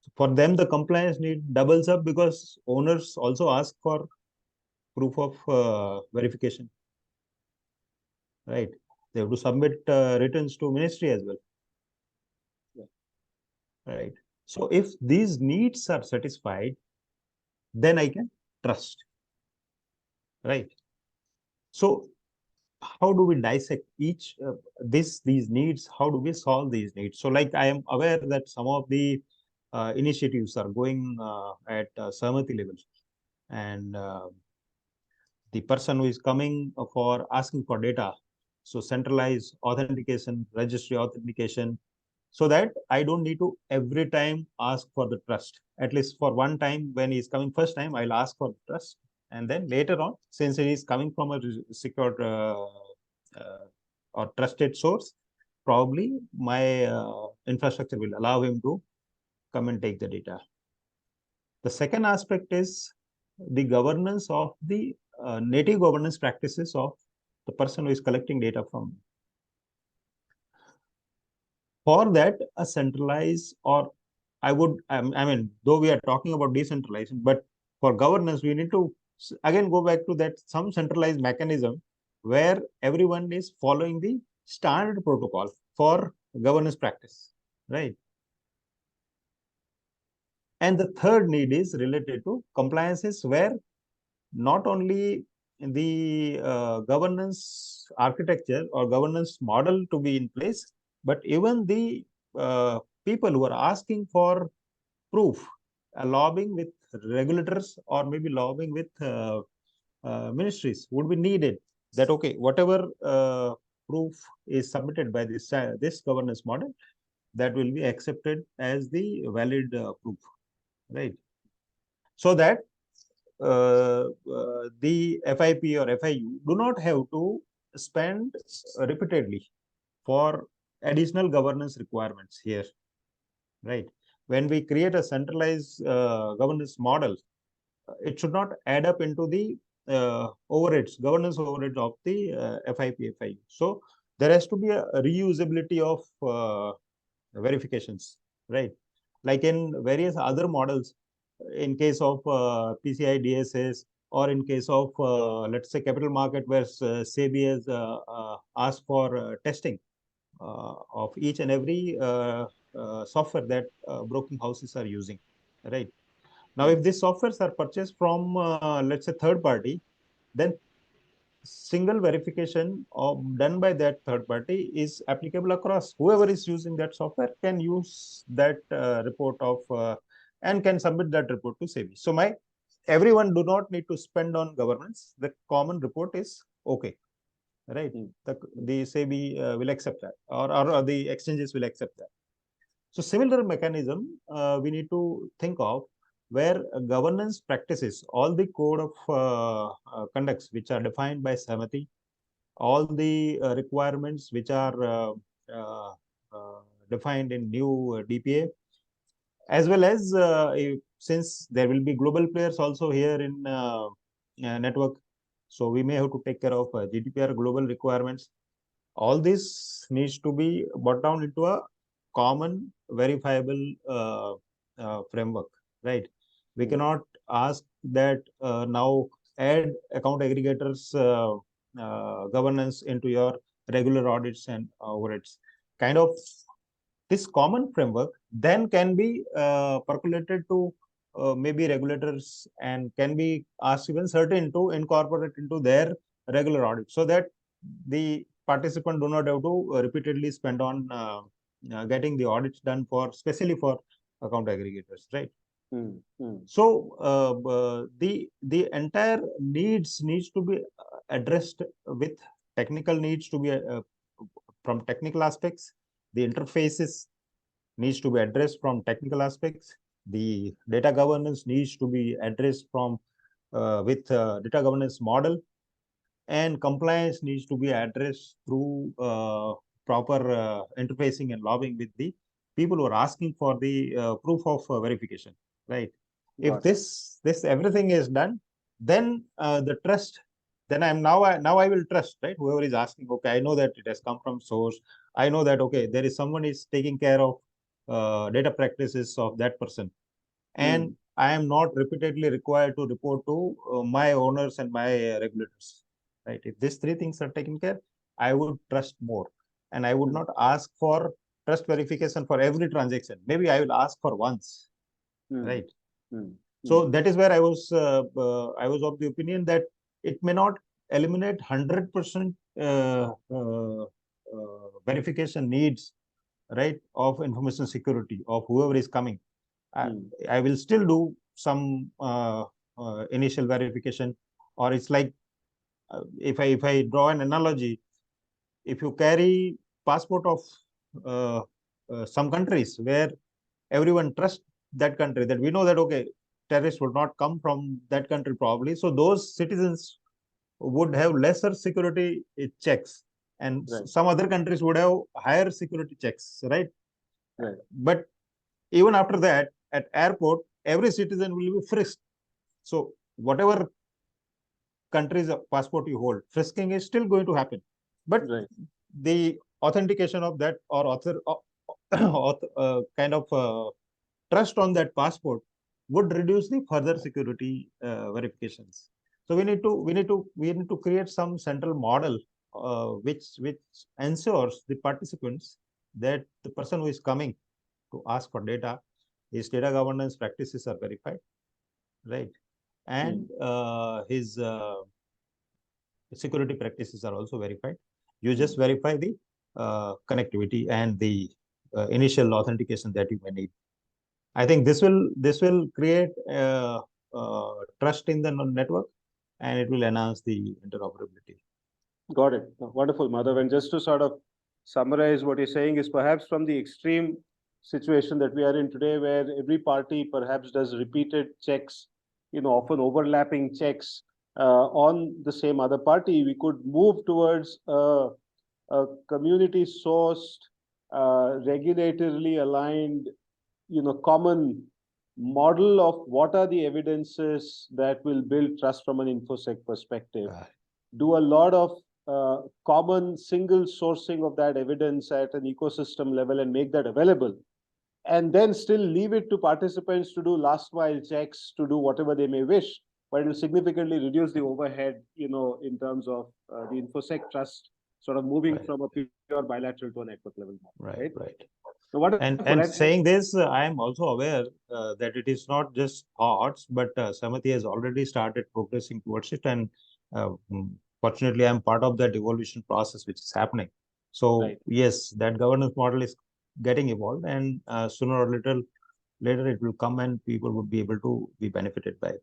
So for them, the compliance need doubles up because owners also ask for proof of verification, right? They have to submit returns to ministry as well, right? So if these needs are satisfied, then I can trust, right? So how do we dissect each these needs? How do we solve these needs? So like I am aware that some of the initiatives are going at Sahamati level, and the person who is coming for asking for data, so centralized authentication, registry authentication, so that I don't need to every time ask for the trust. At least for one time when he's coming first time, I'll ask for the trust. And then later on, since it is coming from a secure or trusted source, probably my infrastructure will allow him to come and take the data. The second aspect is the governance of the native governance practices of the person who is collecting data from. For that, a centralized, or I mean, though we are talking about decentralization, but for governance, we need to again go back to that some centralized mechanism where everyone is following the standard protocol for governance practice, right? And the third need is related to compliances, where not only the governance architecture or governance model to be in place, but even the people who are asking for proof, lobbying with regulators or maybe lobbying with ministries would be needed. That okay, whatever proof is submitted by this governance model, that will be accepted as the valid proof, right? So that the FIP or FIU do not have to spend repeatedly for additional governance requirements here, right? When we create a centralized governance model, it should not add up into the overheads, governance overhead of the FIP, FIU. So there has to be a reusability of verifications, right? Like in various other models, in case of PCI DSS, or in case of let's say capital market, where SEBI has asked for testing of each and every software that broking houses are using, right? Now, if these softwares are purchased from let's say third party, then single verification done by that third party is applicable across. Whoever is using that software can use that report of and can submit that report to SEBI. So everyone do not need to spend on governance. The common report is okay, right? The SEBI will accept that, or the exchanges will accept that. So similar mechanism we need to think of, where governance practices, all the code of conducts which are defined by Sahamati, all the requirements which are defined in new DPA, as well as since there will be global players also here in network, so we may have to take care of GDPR global requirements. All this needs to be brought down into a common verifiable framework, right? We cannot ask that now add account aggregators governance into your regular audits and overheads. Kind of this common framework then can be percolated to maybe regulators, and can be asked even certain to incorporate into their regular audit, so that the participant do not have to repeatedly spend on getting the audits done for, especially for account aggregators, right? So the entire needs to be addressed with technical needs to be from technical aspects. The interfaces needs to be addressed from technical aspects. The data governance needs to be addressed from with data governance model, and compliance needs to be addressed through proper interfacing and lobbying with the people who are asking for the proof of verification, right? If this everything is done, then the trust, then now I will trust, right? Whoever is asking, okay, I know that it has come from source. I know that, okay, there is someone is taking care of data practices of that person. And I am not repeatedly required to report to my owners and my regulators, right? If these three things are taken care, I would trust more. And I would not ask for trust verification for every transaction. Maybe I will ask for once, right? So that is where I was of the opinion that it may not eliminate 100% verification needs, right, of information security of whoever is coming. I will still do some initial verification, or it's like if I draw an analogy, if you carry passport of some countries where everyone trusts that country, that we know that, okay, terrorists would not come from that country probably. So those citizens would have lesser security checks, and some other countries would have higher security checks, right? But even after that, at airport, every citizen will be frisked. So whatever country's passport you hold, frisking is still going to happen. But the authentication of that, or kind of trust on that passport would reduce the further security verifications. So we need to create some central model which ensures the participants that the person who is coming to ask for data, his data governance practices are verified, right? And his security practices are also verified. You just verify the connectivity and the initial authentication that you may need. I think this will create trust in the network, and it will enhance the interoperability. Got it. Wonderful, Madhav. And just to sort of summarize what you're saying is perhaps from the extreme situation that we are in today, where every party perhaps does repeated checks, often overlapping checks on the same other party, we could move towards a community-sourced, regulatorily aligned, common model of what are the evidences that will build trust from an InfoSec perspective. Do a lot of common single sourcing of that evidence at an ecosystem level and make that available, and then still leave it to participants to do last mile checks, to do whatever they may wish, but it will significantly reduce the overhead, in terms of the InfoSec trust sort of moving from a pure bilateral to a network level. Right. So and saying this, I am also aware that it is not just thoughts, but Sahamati has already started progressing towards it, and fortunately, I am part of that evolution process which is happening. So yes, that governance model is getting evolved, and sooner or later it will come, and people would be able to be benefited by it.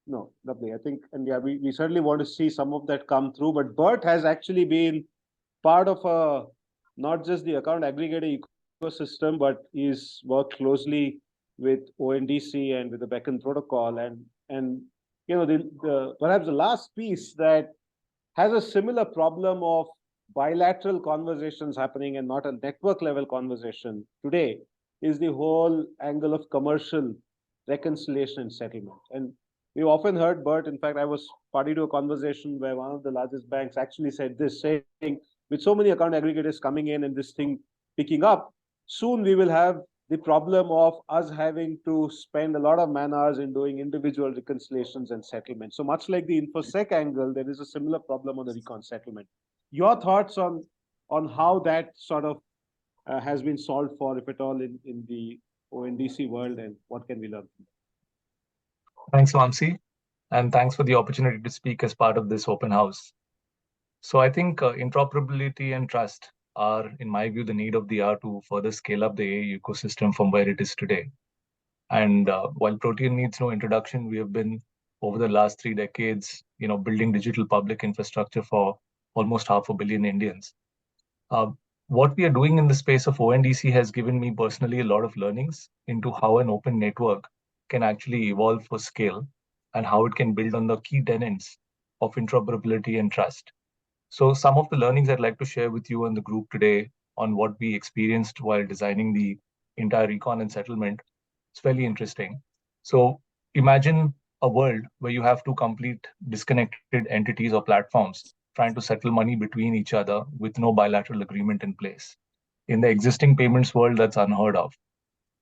No, lovely. I think, and yeah, we certainly want to see some of that come through. But Bert has actually been part of not just the account aggregator ecosystem, but he's worked closely with ONDC and with the Beacon protocol, and perhaps the last piece that has a similar problem of bilateral conversations happening and not a network level conversation today is the whole angle of commercial reconciliation and settlement. And we've often heard, Bert, in fact, I was party to a conversation where one of the largest banks actually said this, saying, with so many account aggregators coming in and this thing picking up, soon we will have the problem of us having to spend a lot of man hours in doing individual reconciliations and settlements. So much like the InfoSec angle, there is a similar problem on the recon settlement. Your thoughts on how that sort of has been solved for, if at all, in the ONDC world, and what can we learn from that? Thanks, Vamsi, and thanks for the opportunity to speak as part of this open house. So I think interoperability and trust are, in my view, the need of the hour to further scale up the AI ecosystem from where it is today. And while Protean needs no introduction, we have been, over the last 3 decades, building digital public infrastructure for almost 500 million Indians. What we are doing in the space of ONDC has given me personally a lot of learnings into how an open network can actually evolve for scale and how it can build on the key tenets of interoperability and trust. So some of the learnings I'd like to share with you and the group today on what we experienced while designing the entire recon and settlement. It's fairly interesting. So imagine a world where you have 2 complete disconnected entities or platforms trying to settle money between each other with no bilateral agreement in place. In the existing payments world, that's unheard of.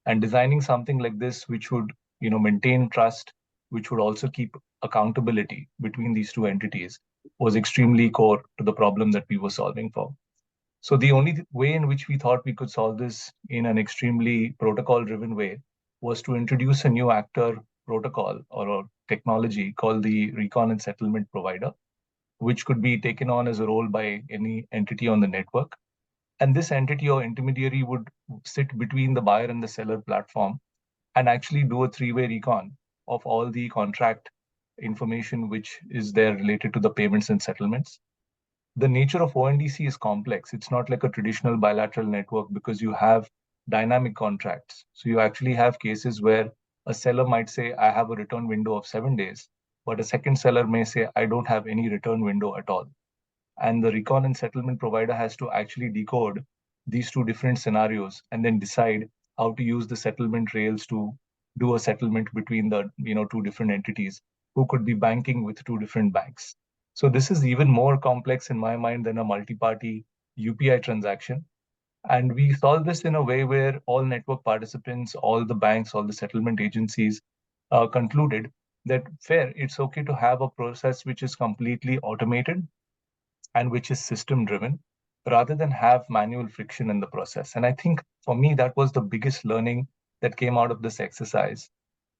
And designing something like this, which would maintain trust, which would also keep accountability between these 2 entities, was extremely core to the problem that we were solving for. So the only way in which we thought we could solve this in an extremely protocol-driven way was to introduce a new actor protocol or a technology called the Recon and Settlement Provider, which could be taken on as a role by any entity on the network. And this entity or intermediary would sit between the buyer and the seller platform and actually do a 3-way recon of all the contract information which is there related to the payments and settlements. the nature of ONDC is complex. It's not like a traditional bilateral network because you have dynamic contracts. So you actually have cases where a seller might say, I have a return window of 7 days, but a second seller may say, I don't have any return window at all. And the recon and settlement provider has to actually decode these two different scenarios and then decide how to use the settlement rails to do a settlement between the two different entities who could be banking with two different banks. So this is even more complex in my mind than a multi-party UPI transaction. And we solve this in a way where all network participants, all the banks, all the settlement agencies concluded that fair, it's okay to have a process which is completely automated and which is system driven rather than have manual friction in the process. And I think for me, that was the biggest learning that came out of this exercise,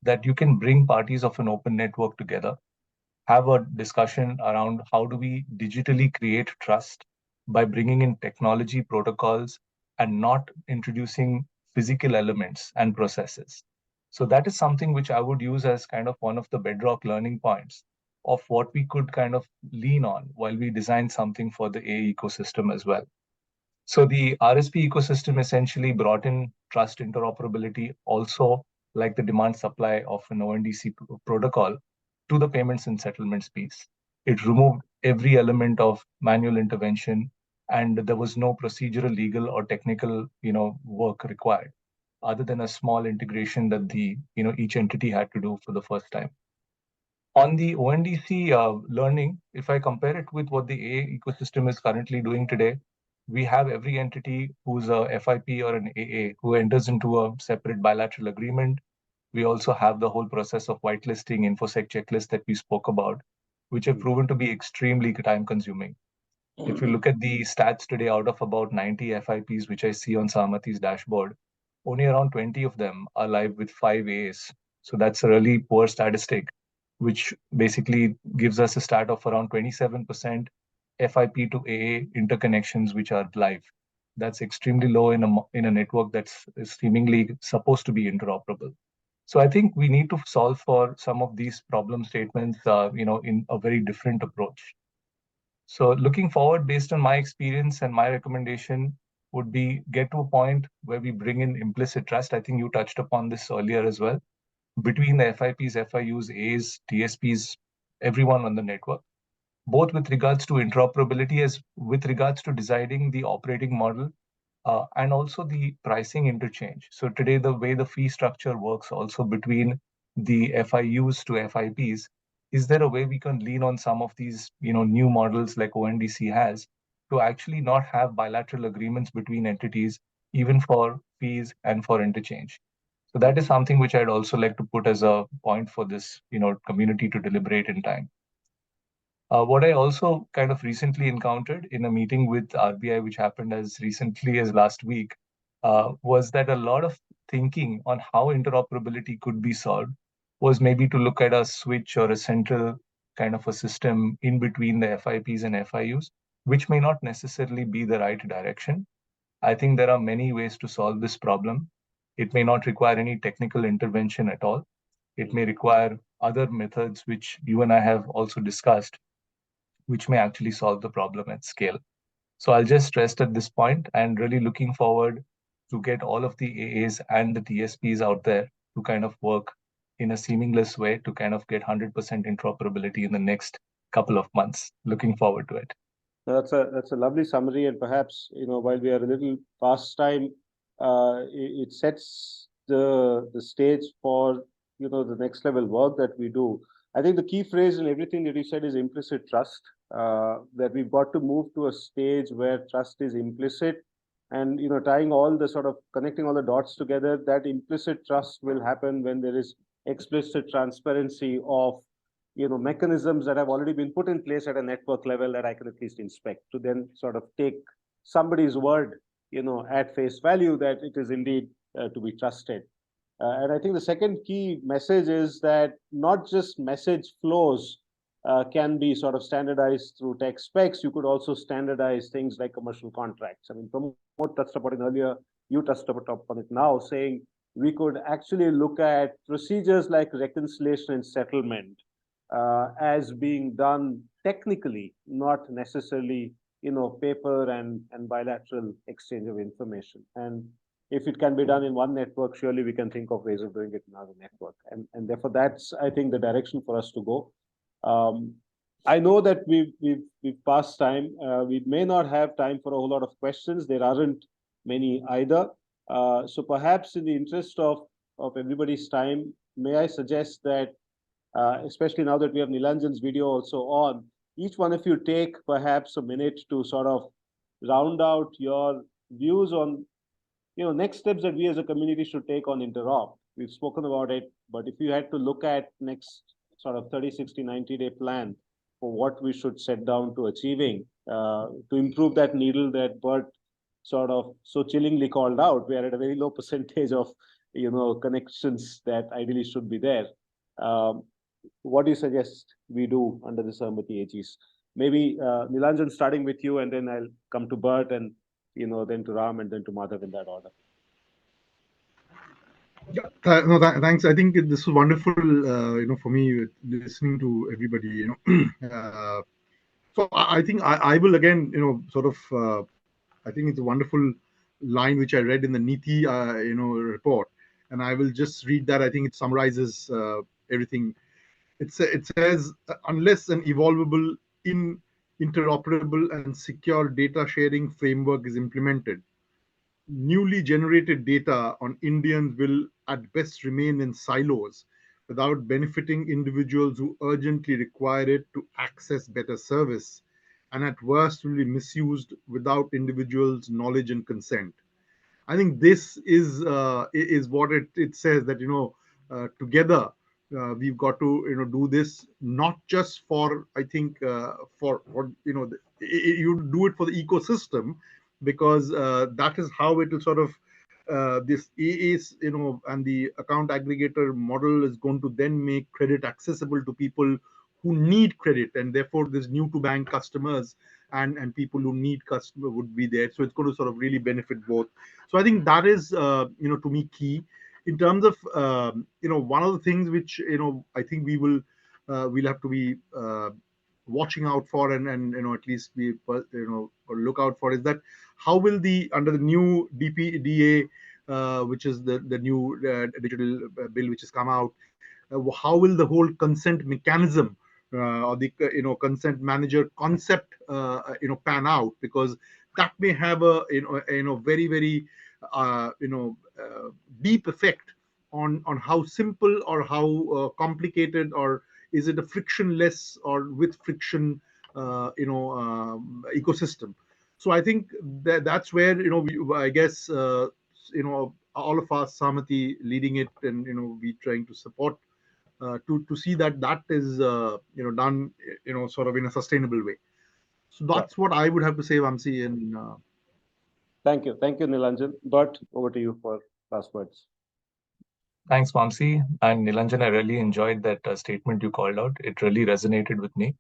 that you can bring parties of an open network together, have a discussion around how do we digitally create trust by bringing in technology protocols and not introducing physical elements and processes. So that is something which I would use as kind of one of the bedrock learning points of what we could kind of lean on while we design something for the AA ecosystem as well. So the RSP ecosystem essentially brought in trust interoperability, also like the demand supply of an ONDC protocol to the payments and settlements piece. It removed every element of manual intervention, and there was no procedural, legal, or technical, work required, other than a small integration that the each entity had to do for the first time. On the ONDC learning, if I compare it with what the AA ecosystem is currently doing today, we have every entity who's a FIP or an AA who enters into a separate bilateral agreement. We also have the whole process of whitelisting, InfoSec checklist that we spoke about, which have proven to be extremely time consuming. If you look at the stats today, out of about 90 FIPs, which I see on Sahamati's dashboard, only around 20 of them are live with 5 AAs. So that's a really poor statistic, which basically gives us a stat of around 27% FIP to AA interconnections which are live. That's extremely low in a network that's seemingly supposed to be interoperable. So I think we need to solve for some of these problem statements, in a very different approach. So looking forward, based on my experience, and my recommendation would be get to a point where we bring in implicit trust. I think you touched upon this earlier as well, between the FIPs, FIUs, As, TSPs, everyone on the network, both with regards to interoperability as with regards to deciding the operating model and also the pricing interchange. So today, the way the fee structure works also between the FIUs to FIPs, is there a way we can lean on some of these new models like ONDC has to actually not have bilateral agreements between entities, even for fees and for interchange? So that is something which I'd also like to put as a point for this community to deliberate in time. What I also kind of recently encountered in a meeting with RBI, which happened as recently as last week, was that a lot of thinking on how interoperability could be solved was maybe to look at a switch or a central kind of a system in between the FIPs and FIUs, which may not necessarily be the right direction. I think there are many ways to solve this problem. It may not require any technical intervention at all. It may require other methods, which you and I have also discussed, which may actually solve the problem at scale. So I'll just rest at this point and really looking forward to get all of the AAs and the TSPs out there to kind of work in a seamless way to kind of get 100% interoperability in the next couple of months. Looking forward to it. That's a lovely summary, and perhaps while we are a little past time, it sets the stage for the next level work that we do. I think the key phrase in everything that you said is implicit trust. That we've got to move to a stage where trust is implicit, and tying all the sort of connecting all the dots together. That implicit trust will happen when there is explicit transparency of mechanisms that have already been put in place at a network level that I can at least inspect to then sort of take somebody's word, at face value that it is indeed to be trusted. And I think the second key message is that not just message flows can be sort of standardized through tech specs. You could also standardize things like commercial contracts. I mean, Pramod touched upon it earlier. You touched upon it now, saying we could actually look at procedures like reconciliation and settlement as being done technically, not necessarily paper and bilateral exchange of information. And if it can be done in one network, surely we can think of ways of doing it in another network. And therefore, that's, I think, the direction for us to go. I know that we've passed time. We may not have time for a whole lot of questions. There aren't many either. So perhaps in the interest of everybody's time, may I suggest that, especially now that we have Nilanjan's video also on, each one of you take perhaps a minute to sort of round out your views on next steps that we as a community should take on interop. We've spoken about it, but if you had to look at next sort of 30, 60, 90-day plan for what we should set down to achieving to improve that needle that Bert sort of so chillingly called out, we are at a very low percentage of connections that ideally should be there. What do you suggest we do under the Sahamati AGs? Maybe Nilanjan, starting with you, and then I'll come to Bert, and then to Ram, and then to Madhav in that order. Yeah, no, thanks. I think this was wonderful. For me, listening to everybody. So I think I will again, I think it's a wonderful line which I read in the Niti, report, and I will just read that. I think it summarizes everything. It says, unless an evolvable, interoperable, and secure data sharing framework is implemented, newly generated data on Indians will at best remain in silos without benefiting individuals who urgently require it to access better service, and at worst will be misused without individuals' knowledge and consent. I think this is what it says, that together we've got to do this, not just for, I think, for you do it for the ecosystem, because that is how it will sort of this AAs, and the account aggregator model is going to then make credit accessible to people who need credit, and therefore this new to bank customers and people who need customer would be there. So it's going to sort of really benefit both. So I think that is to me key in terms of one of the things which I think we'll have to be watching out for, and at least be look out for, is that how will under the new DPDA, which is the new digital bill which has come out, how will the whole consent mechanism or the consent manager concept pan out, because that may have a very, very deep effect on how simple or how complicated, or is it a frictionless or with friction ecosystem. So I think that's where I guess all of us, Sahamati leading it, and we trying to support to see that is done sort of in a sustainable way. So that's what I would have to say, Vamsi. And thank you, Nilanjan. Bert, over to you for last words. Thanks, Vamsi. And Nilanjan, I really enjoyed that statement you called out. It really resonated with me.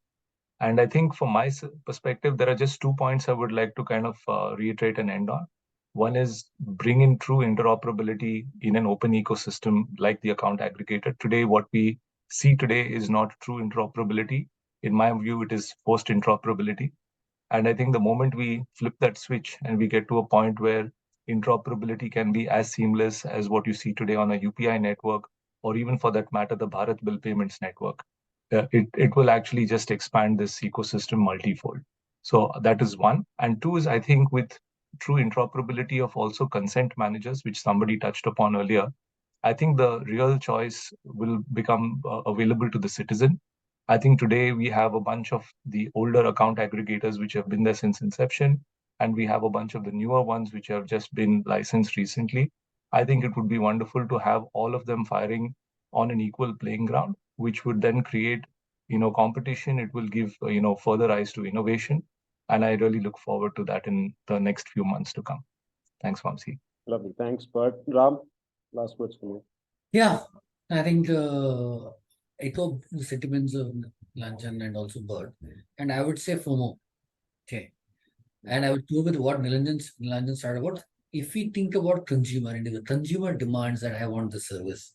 And I think from my perspective, there are just 2 points I would like to kind of reiterate and end on. One is bring in true interoperability in an open ecosystem like the account aggregator. Today, what we see today is not true interoperability. In my view, it is forced interoperability. And I think the moment we flip that switch and we get to a point where interoperability can be as seamless as what you see today on a UPI network, or even for that matter, the Bharat Bill Payments Network, it will actually just expand this ecosystem multifold. So that is one. And two is, I think, with true interoperability of also consent managers, which somebody touched upon earlier, I think the real choice will become available to the citizen. I think today we have a bunch of the older account aggregators which have been there since inception, and we have a bunch of the newer ones which have just been licensed recently. I think it would be wonderful to have all of them firing on an equal playing ground, which would then create, competition. It will give, further rise to innovation. And I really look forward to that in the next few months to come. Thanks, Vamsi. Lovely. Thanks, Bert. Ram, last words from you. Yeah, I think echo the sentiments of Nilanjan and also Bert. And I would say FOMO. Okay. And I would go with what Nilanjan started about. If we think about consumer, and the consumer demands that I want the service,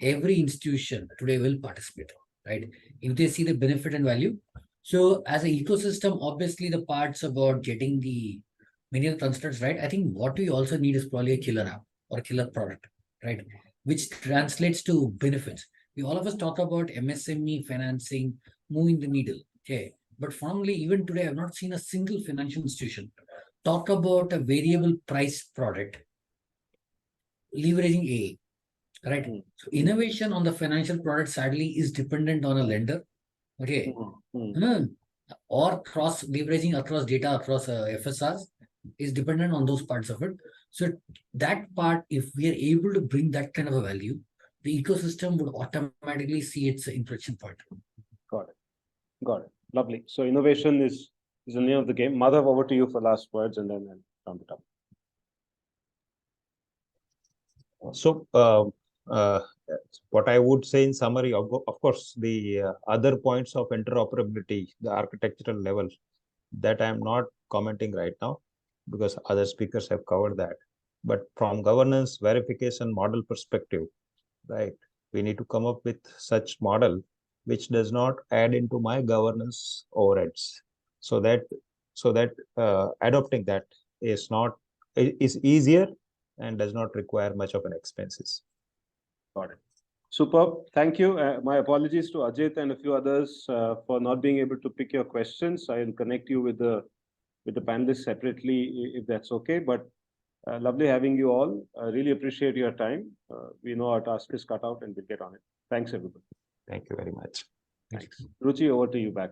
every institution today will participate, right? If they see the benefit and value, So as an ecosystem, obviously the parts about getting the many of the constructs right, I think what we also need is probably a killer app or a killer product, right? Which translates to benefits. We all of us talk about MSME financing, moving the needle. Okay. But formally, even today, I've not seen a single financial institution talk about a variable price product leveraging AI, right? So innovation on the financial product sadly is dependent on a lender, okay, or cross leveraging across data across FSRs is dependent on those parts of it. So that part, if we are able to bring that kind of a value, the ecosystem would automatically see its inflection point. Got it. Got it. Lovely. So innovation is the name of the game. Madhav, over to you for last words, and then I'll round it up. So, what I would say in summary, of course, the other points of interoperability, the architectural level, that I'm not commenting right now because other speakers have covered that. But from governance, verification, model perspective, right, we need to come up with such model which does not add into my governance overheads, so that adopting that is easier and does not require much of an expenses. Got it. Superb. Thank you. My apologies to Ajit and a few others for not being able to pick your questions. I'll connect you with the panelists separately if that's okay. But lovely having you all. I really appreciate your time. We know our task is cut out and we'll get on it. Thanks, everybody. Thank you very much. Thanks. Ruchi, over to you back.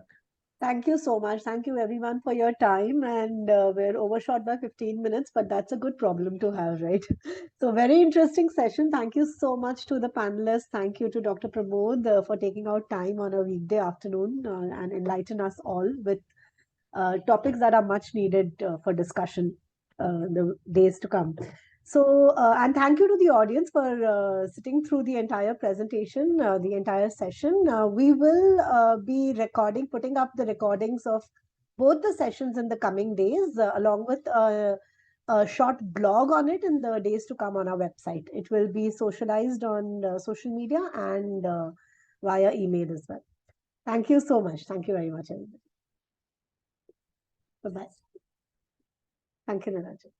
Thank you so much. Thank you everyone for your time, and we're overshot by 15 minutes, but that's a good problem to have, right? So very interesting session. Thank you so much to the panelists. Thank you to Dr. Pramod for taking out time on a weekday afternoon and enlighten us all with topics that are much needed for discussion the days to come. So, and thank you to the audience for sitting through the entire presentation, the entire session. We will be putting up the recordings of both the sessions in the coming days, along with a short blog on it in the days to come on our website. It will be socialized on social media and via email as well. Thank you so much. Thank you very much, everybody. Bye-bye. Thank you, Nilanjan.